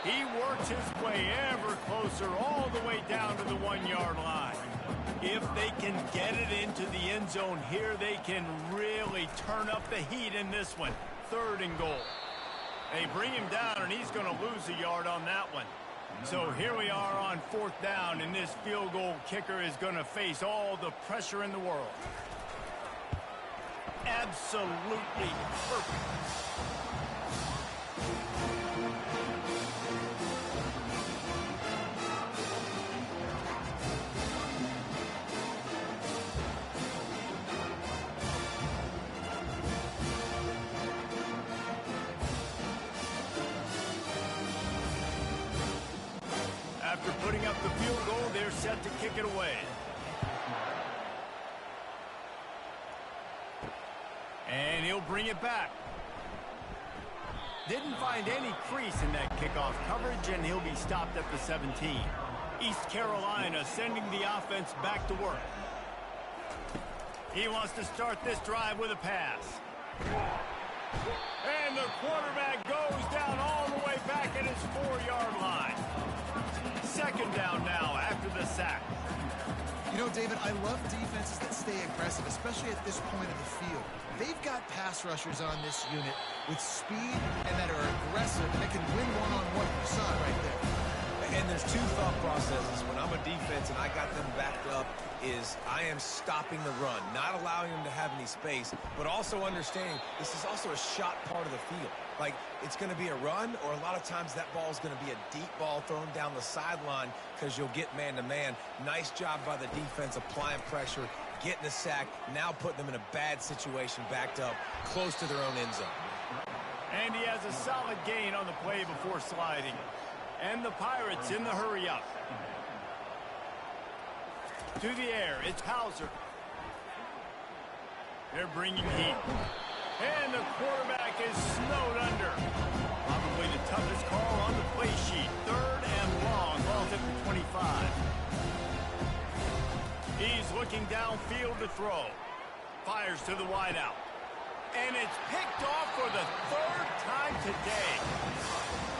He works his way ever closer all the way down to the 1-yard line. If they can get it into the end zone here, they can really turn up the heat in this one. 3rd and goal. They bring him down, and he's going to lose a yard on that one. So here we are on 4th down, and this field goal kicker is going to face all the pressure in the world. Absolutely perfect. After putting up the field goal, they're set to kick it away. And he'll bring it back. Didn't find any crease in that kickoff coverage, and he'll be stopped at the 17. East Carolina sending the offense back to work. He wants to start this drive with a pass. And the quarterback goes down all the way back at his 4-yard line. 2nd down now after the sack. You know, David, I love defenses that stay aggressive, especially at this point of the field. They've got pass rushers on this unit with speed and that are aggressive and that can win one-on-one. You saw it right there. And there's 2 thought processes. When I'm a defense and I got them backed up, is I am stopping the run, not allowing them to have any space, but also understanding this is also a shot part of the field. Like, it's going to be a run, or a lot of times that ball is going to be a deep ball thrown down the sideline because you'll get man-to-man. Nice job by the defense applying pressure, getting the sack, now putting them in a bad situation backed up close to their own end zone. And he has a solid gain on the play before sliding. And the Pirates in the hurry-up. To the air, it's Hauser. They're bringing heat. And the quarterback is snowed under. Probably the toughest call on the play sheet. 3rd and long. Ball's at the 25. He's looking downfield to throw. Fires to the wideout. And it's picked off for the 3rd time today.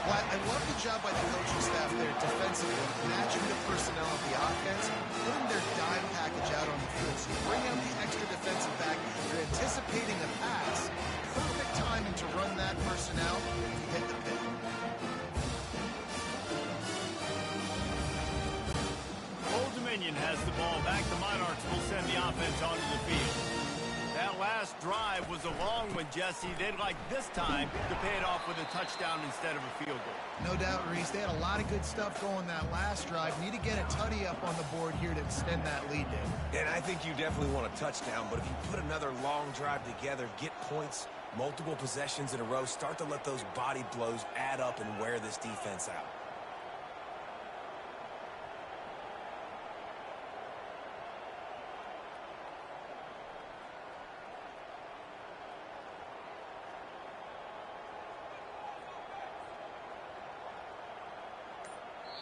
Well, I love the job by the coaching staff there defensively, matching the personnel of the offense, putting their dime package out on the field. So you bring out the extra defensive back, you're anticipating a pass. Perfect timing to run that personnel to hit the pin. Michigan has the ball back. The Monarchs will send the offense onto the field. That last drive was a long one, Jesse. They'd like this time to pay it off with a touchdown instead of a field goal. No doubt, Reese. They had a lot of good stuff going that last drive. Need to get a tutty up on the board here to extend that lead, Dave. And I think you definitely want a touchdown, but if you put another long drive together, get points, multiple possessions in a row, start to let those body blows add up and wear this defense out.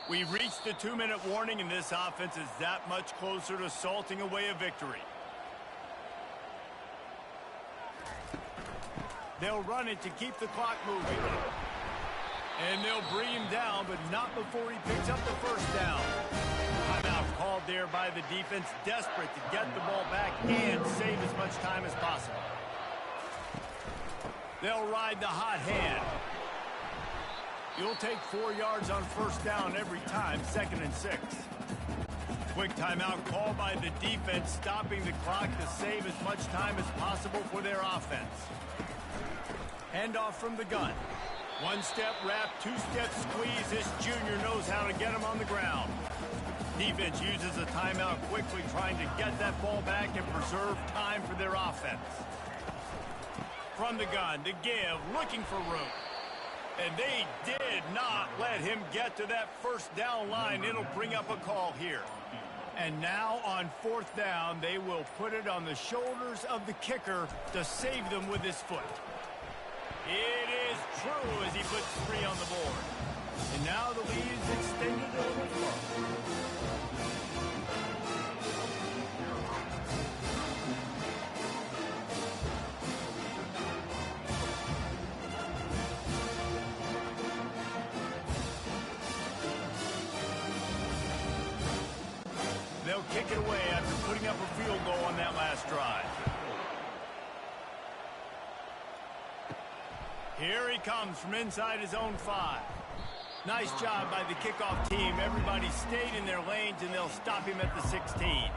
We've reached the 2-minute warning, and this offense is that much closer to salting away a victory. They'll run it to keep the clock moving. And they'll bring him down, but not before he picks up the first down. Timeout called there by the defense, desperate to get the ball back and save as much time as possible. They'll ride the hot hand. You'll take 4 yards on first down every time, 2nd and 6. Quick timeout called by the defense, stopping the clock to save as much time as possible for their offense. Handoff from the gun. 1-step wrap, 2-step squeeze. This junior knows how to get him on the ground. Defense uses a timeout quickly, trying to get that ball back and preserve time for their offense. From the gun to give, looking for room. And they did not let him get to that first down line. It'll bring up a call here. And now on 4th down, they will put it on the shoulders of the kicker to save them with his foot. It is true as he puts 3 on the board. And now the lead is extended a little further. They'll kick it away after putting up a field goal on that last drive. Here he comes from inside his own 5. Nice job by the kickoff team. Everybody stayed in their lanes, and they'll stop him at the 16.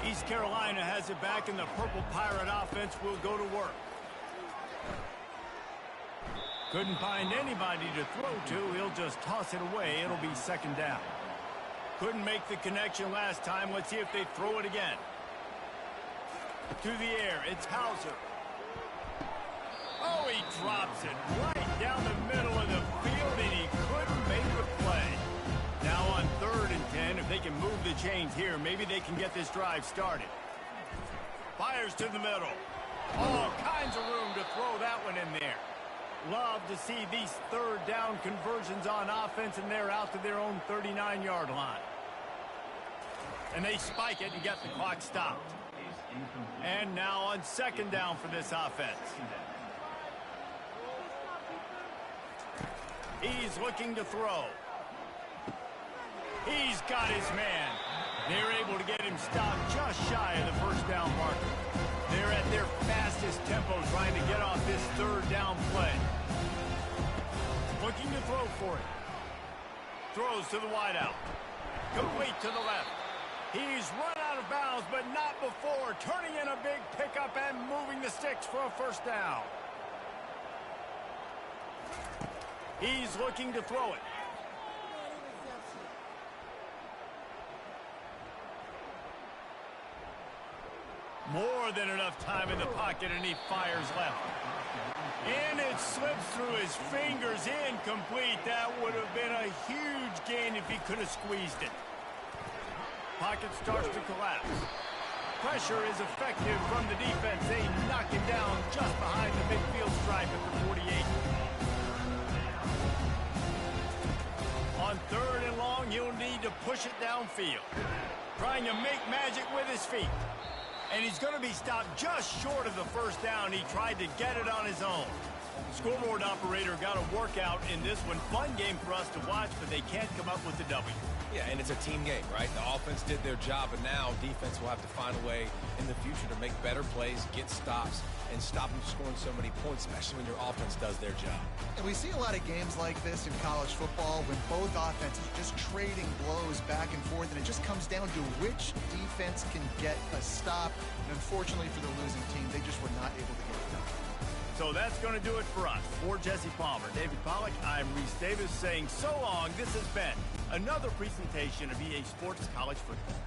East Carolina has it back, and the Purple Pirate offense will go to work. Couldn't find anybody to throw to. He'll just toss it away. It'll be 2nd down. Couldn't make the connection last time. Let's see if they throw it again. To the air, it's Hauser. Oh, he drops it right down the middle of the field, and he couldn't make the play. Now on 3rd and 10, if they can move the chains here, maybe they can get this drive started. Fires to the middle. All kinds of room to throw that one in there. Love to see these 3rd down conversions on offense, and they're out to their own 39-yard line. And they spike it and get the clock stopped. And now on 2nd down for this offense. He's looking to throw. He's got his man. They're able to get him stopped just shy of the first down marker. They're at their fastest tempo trying to get off this 3rd down play. Looking to throw for it. Throws to the wideout. Complete to the left. He's run out of bounds, but not before. Turning in a big pickup and moving the sticks for a first down. He's looking to throw it. More than enough time in the pocket, and he fires left. And it slips through his fingers, incomplete. That would have been a huge gain if he could have squeezed it. Pocket starts to collapse. Pressure is effective from the defense. They knock him down just behind the midfield stripe at the 48. On 3rd and long, he'll need to push it downfield. Trying to make magic with his feet. And he's going to be stopped just short of the first down. He tried to get it on his own. Scoreboard operator got a workout in this one. Fun game for us to watch, but they can't come up with the W. Yeah, and it's a team game, right? The offense did their job, and now defense will have to find a way in the future to make better plays, get stops, and stop them scoring so many points, especially when your offense does their job. And we see a lot of games like this in college football when both offenses are just trading blows back and forth, and it just comes down to which defense can get a stop. And unfortunately for the losing team, they just were not able to get it done. So that's going to do it for us. For Jesse Palmer, David Pollack, I'm Reese Davis saying so long. This has been another presentation of EA Sports College Football.